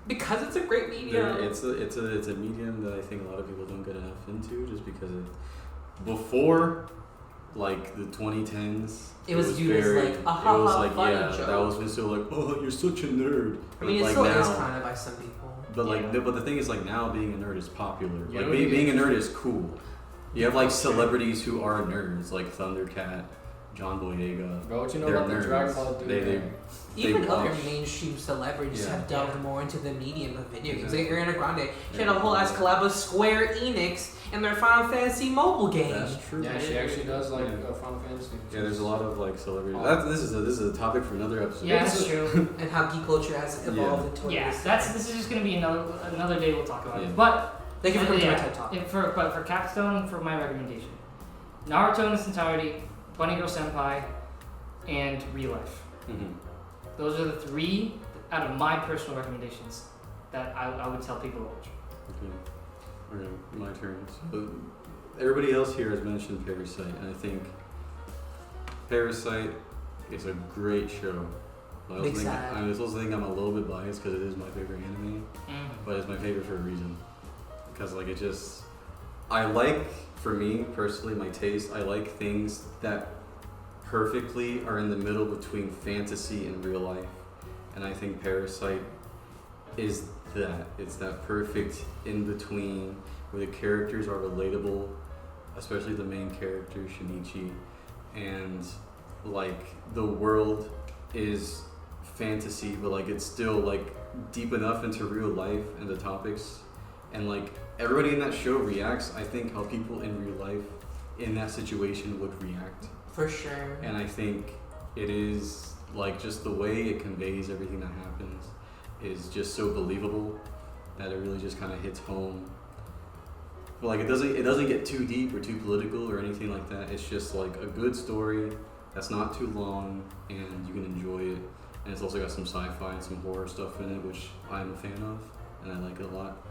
because it's a great medium.
It's a medium that I think a lot of people don't get enough into, just because before like the 2010s.
It was viewed as
very,
like a ha
it was
ha
like
funny
yeah,
joke.
that was just so like, oh, you're such a nerd.
I mean, it
like
still
now,
is kind of by some people.
But like,
Yeah.
but the thing is like now being a nerd is popular.
You
Like
know,
being a nerd is cool. You have like
Okay.
celebrities who are nerds, like Thundercat, John Boyega.
Bro, what you know
They're
about the Dragon
nerds.
Ball dude?
They
Even other
watch-
mainstream celebrities
Yeah.
have delved
Yeah.
more into the medium of video games.
Exactly.
Like Ariana Grande, she had
Yeah.
a whole ass collab with Square Enix and their Final Fantasy mobile game.
That's true.
Yeah, she actually does like
Yeah.
Final Fantasy.
Yeah, there's a lot of like celebrities.
Oh.
This is a topic for another episode.
Yeah, that's true.
And how geek culture has evolved into what it
Yeah,
is
this is just gonna be another day we'll talk about
Yeah.
it. But
Thank you for coming
yeah,
to my TED Talk.
but for capstone, for my recommendation, Naruto in its entirety, Bunny Girl Senpai, and Real Life.
Mhm.
Those are the 3 out of my personal recommendations that I would tell people to watch.
Okay, my turn. So, everybody else here has mentioned Parasite, and I think Parasite is a great show.
Big sad.
I also think I'm a little bit biased because it is my favorite anime, but it's my favorite for a reason. Because like it just, I like, for me personally, my taste, I like things that perfectly are in the middle between fantasy and real life. And I think Parasite is that. It's that perfect in between where the characters are relatable, especially the main character, Shinichi, and like the world is fantasy, but like it's still like deep enough into real life and the topics, and like everybody in that show reacts, I think, how people in real life in that situation would react.
For sure.
And I think it is like just the way it conveys everything that happens is just so believable that it really just kind of hits home. But like it doesn't get too deep or too political or anything like that. It's just like a good story that's not too long and you can enjoy it. And it's also got some sci-fi and some horror stuff in it, which I'm a fan of and I like it a lot.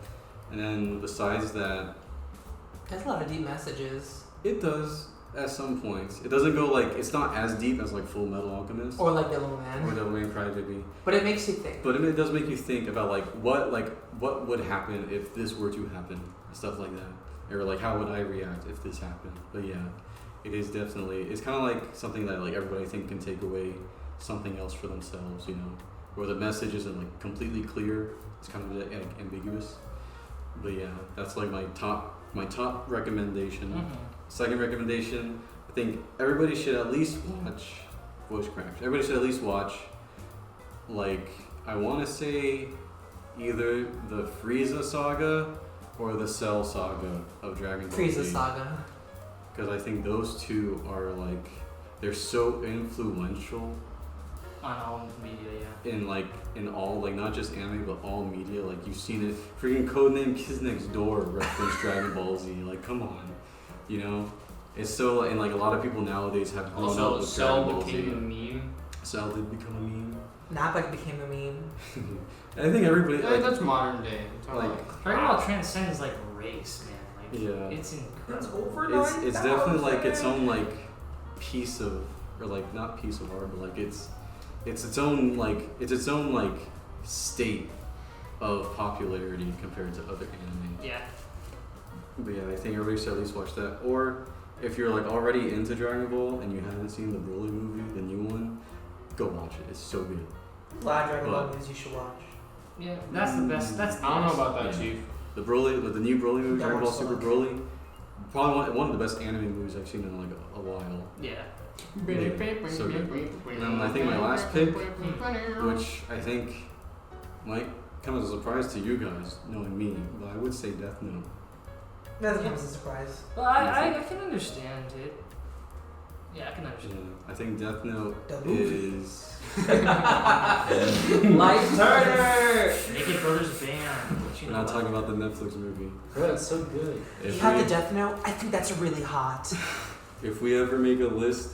And then besides that,
There's a lot of deep messages.
it does at some points. It doesn't go like, it's not as deep as like Full Metal Alchemist
Or like Yellow
or
Man.
Devilman Crybaby.
But it makes you think.
But it does make you think about like what would happen if this were to happen, stuff like that, or like how would I react if this happened. But yeah, it is definitely, it's kind of like something that like everybody I think can take away something else for themselves, you know, where the message isn't like completely clear. It's kind of like ambiguous. But yeah, that's like my top recommendation.
Mm-hmm.
Second recommendation, I think everybody should at least watch voice cracks. Everybody should at least watch, like, I want to say either the Frieza saga or the Cell saga of Dragon Ball
Frieza
Z.
Saga.
Because I think those two are like, they're so influential
On all media, yeah.
in all, like not just anime but all media. Like you've seen it, freaking Codename Kids Next Door reference Dragon Ball Z. Like come on, you know, it's so, and like a lot of people nowadays have grown up
Also,
with
Cell
Dragon Ball
became a
Z.
meme.
Cell did become a meme.
Nappa became a meme.
And I think everybody
Yeah,
like,
that's modern day. I'm talking
like-
about-
Dragon Ball transcends like race, man. Like
yeah,
it's incredible.
over
it's definitely like its own like piece of, or like not piece of art, but like it's its own like state of popularity compared to other anime.
Yeah.
But yeah, I think everybody should at least watch that. Or if you're like already into Dragon Ball and you haven't seen the Broly movie, the new one, go watch it. It's so good.
A lot of Dragon Ball
But-
movies you should watch.
Yeah, that's the best. That's the
I don't know
best.
about that,
Yeah.
Chief.
The new Broly movie,
That
Dragon Ball
one's
Super
fun.
Broly, probably one of the best anime movies I've seen in like a while.
Yeah.
Yeah, so good. And then I think my last pick, which I think might come as a surprise to you guys, knowing me, but I would say Death Note.
That comes as a surprise.
Well, I can understand it. Yeah, I can
Yeah,
understand.
I think Death Note
The movie.
is.
Light Turner!
Naked Brothers Band. What you
We're
know
not talking about the Netflix movie.
Bro, that's so good.
You
If
have
we,
the Death Note? I think that's really hot.
if we ever make a list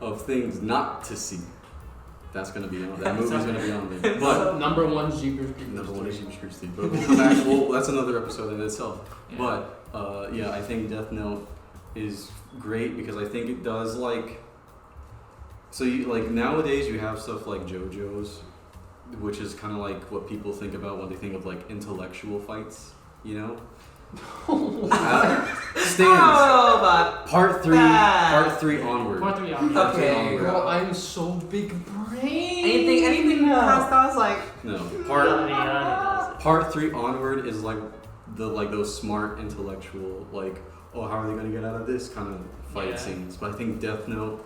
of things not to see, that's gonna be on. That movie's gonna be on there. But
Number one, Jeepers Creepers.
number one is
3.
Jeepers Creepers 3. But we'll come back. Well, that's another episode in itself.
Yeah.
But yeah, I think Death Note is great because I think it does like. So you like nowadays you have stuff like JoJo's, which is kind of like what people think about when they think of like intellectual fights, you know. Stands.
Oh, but
Part three.
Bad.
Part 3 onward.
Part 3 on.
Part 3
Okay.
onward.
Bro, I'm so big brain.
anything past that was like,
No.
Part.
Part 3 onward is like those smart intellectual oh, how are they gonna get out of this kind of fight
Yeah.
scenes. But I think Death Note,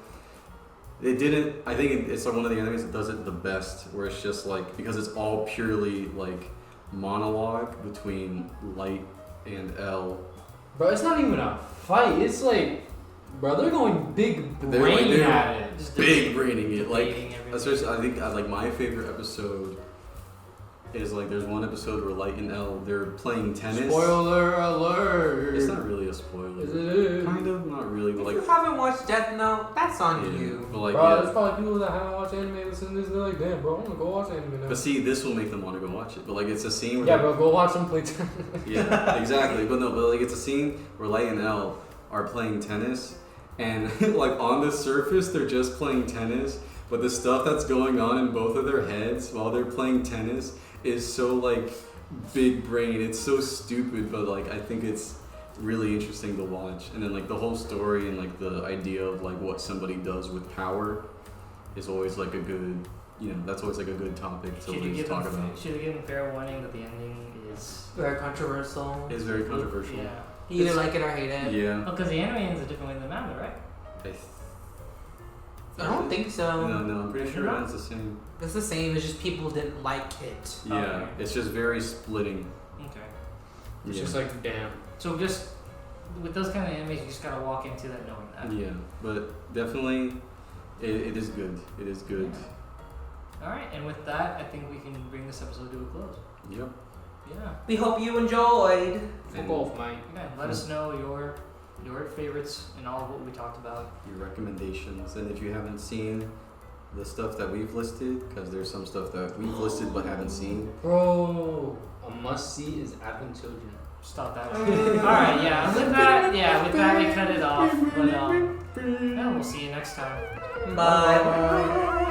it didn't. I think it's like one of the animes that does it the best, where it's just like, because it's all purely like monologue between Light and L.
Bro, it's not even a fight. It's like, bro, they're going big
They're
brain
like-
at it.
Just
Big braining it, like.
debating everything.
Especially, I think like my favorite episode is like there's one episode where Light and L, they're playing tennis.
Spoiler alert.
It's not really a spoiler.
Is it?
Kind of, not really, but
if
like.
you haven't watched Death Note, that's on
Yeah,
you.
but like,
Bro,
yeah.
there's probably people that haven't watched anime listen to this. They're like, damn, bro, I'm gonna go watch anime now.
But see, this will make them want to go watch it. But like, it's a scene where.
Yeah,
they're-
bro, go watch them play tennis.
Yeah, exactly. But no, but like, it's a scene where Light and L are playing tennis, and like on the surface they're just playing tennis, but the stuff that's going on in both of their heads while they're playing tennis is so like big brain. It's so stupid, but like I think it's really interesting to watch. And then like the whole story and like the idea of like what somebody does with power is always like a good, that's always like a good topic to
Should you
always
give
talk
them?
about.
Should we give them fair warning that the ending is?
Very controversial.
It's very controversial.
Yeah.
You either like it or hate it.
Yeah.
Oh, because the anime ends a different way than the manga, right?
I don't think so.
No, I'm pretty sure it
Not?
ends the same.
It's the same. It's just people didn't like it.
Yeah,
Okay.
it's just very splitting.
Okay.
It's
Yeah.
just like, damn.
So just with those kind of animes, you just gotta walk into that knowing that.
Yeah, but definitely, it is good. It is good.
All right, and with that, I think we can bring this episode to a close.
Yep.
Yeah.
We hope you enjoyed.
Fuck off, mate.
Again, let us know your favorites and all of what we talked about.
Your recommendations, and if you haven't seen the stuff that we've listed, because there's some stuff that we've listed but haven't seen.
Bro, a must see is Advent Children.
Stop that. All right, yeah. With that, we cut it off. But we'll see you next time.
Bye.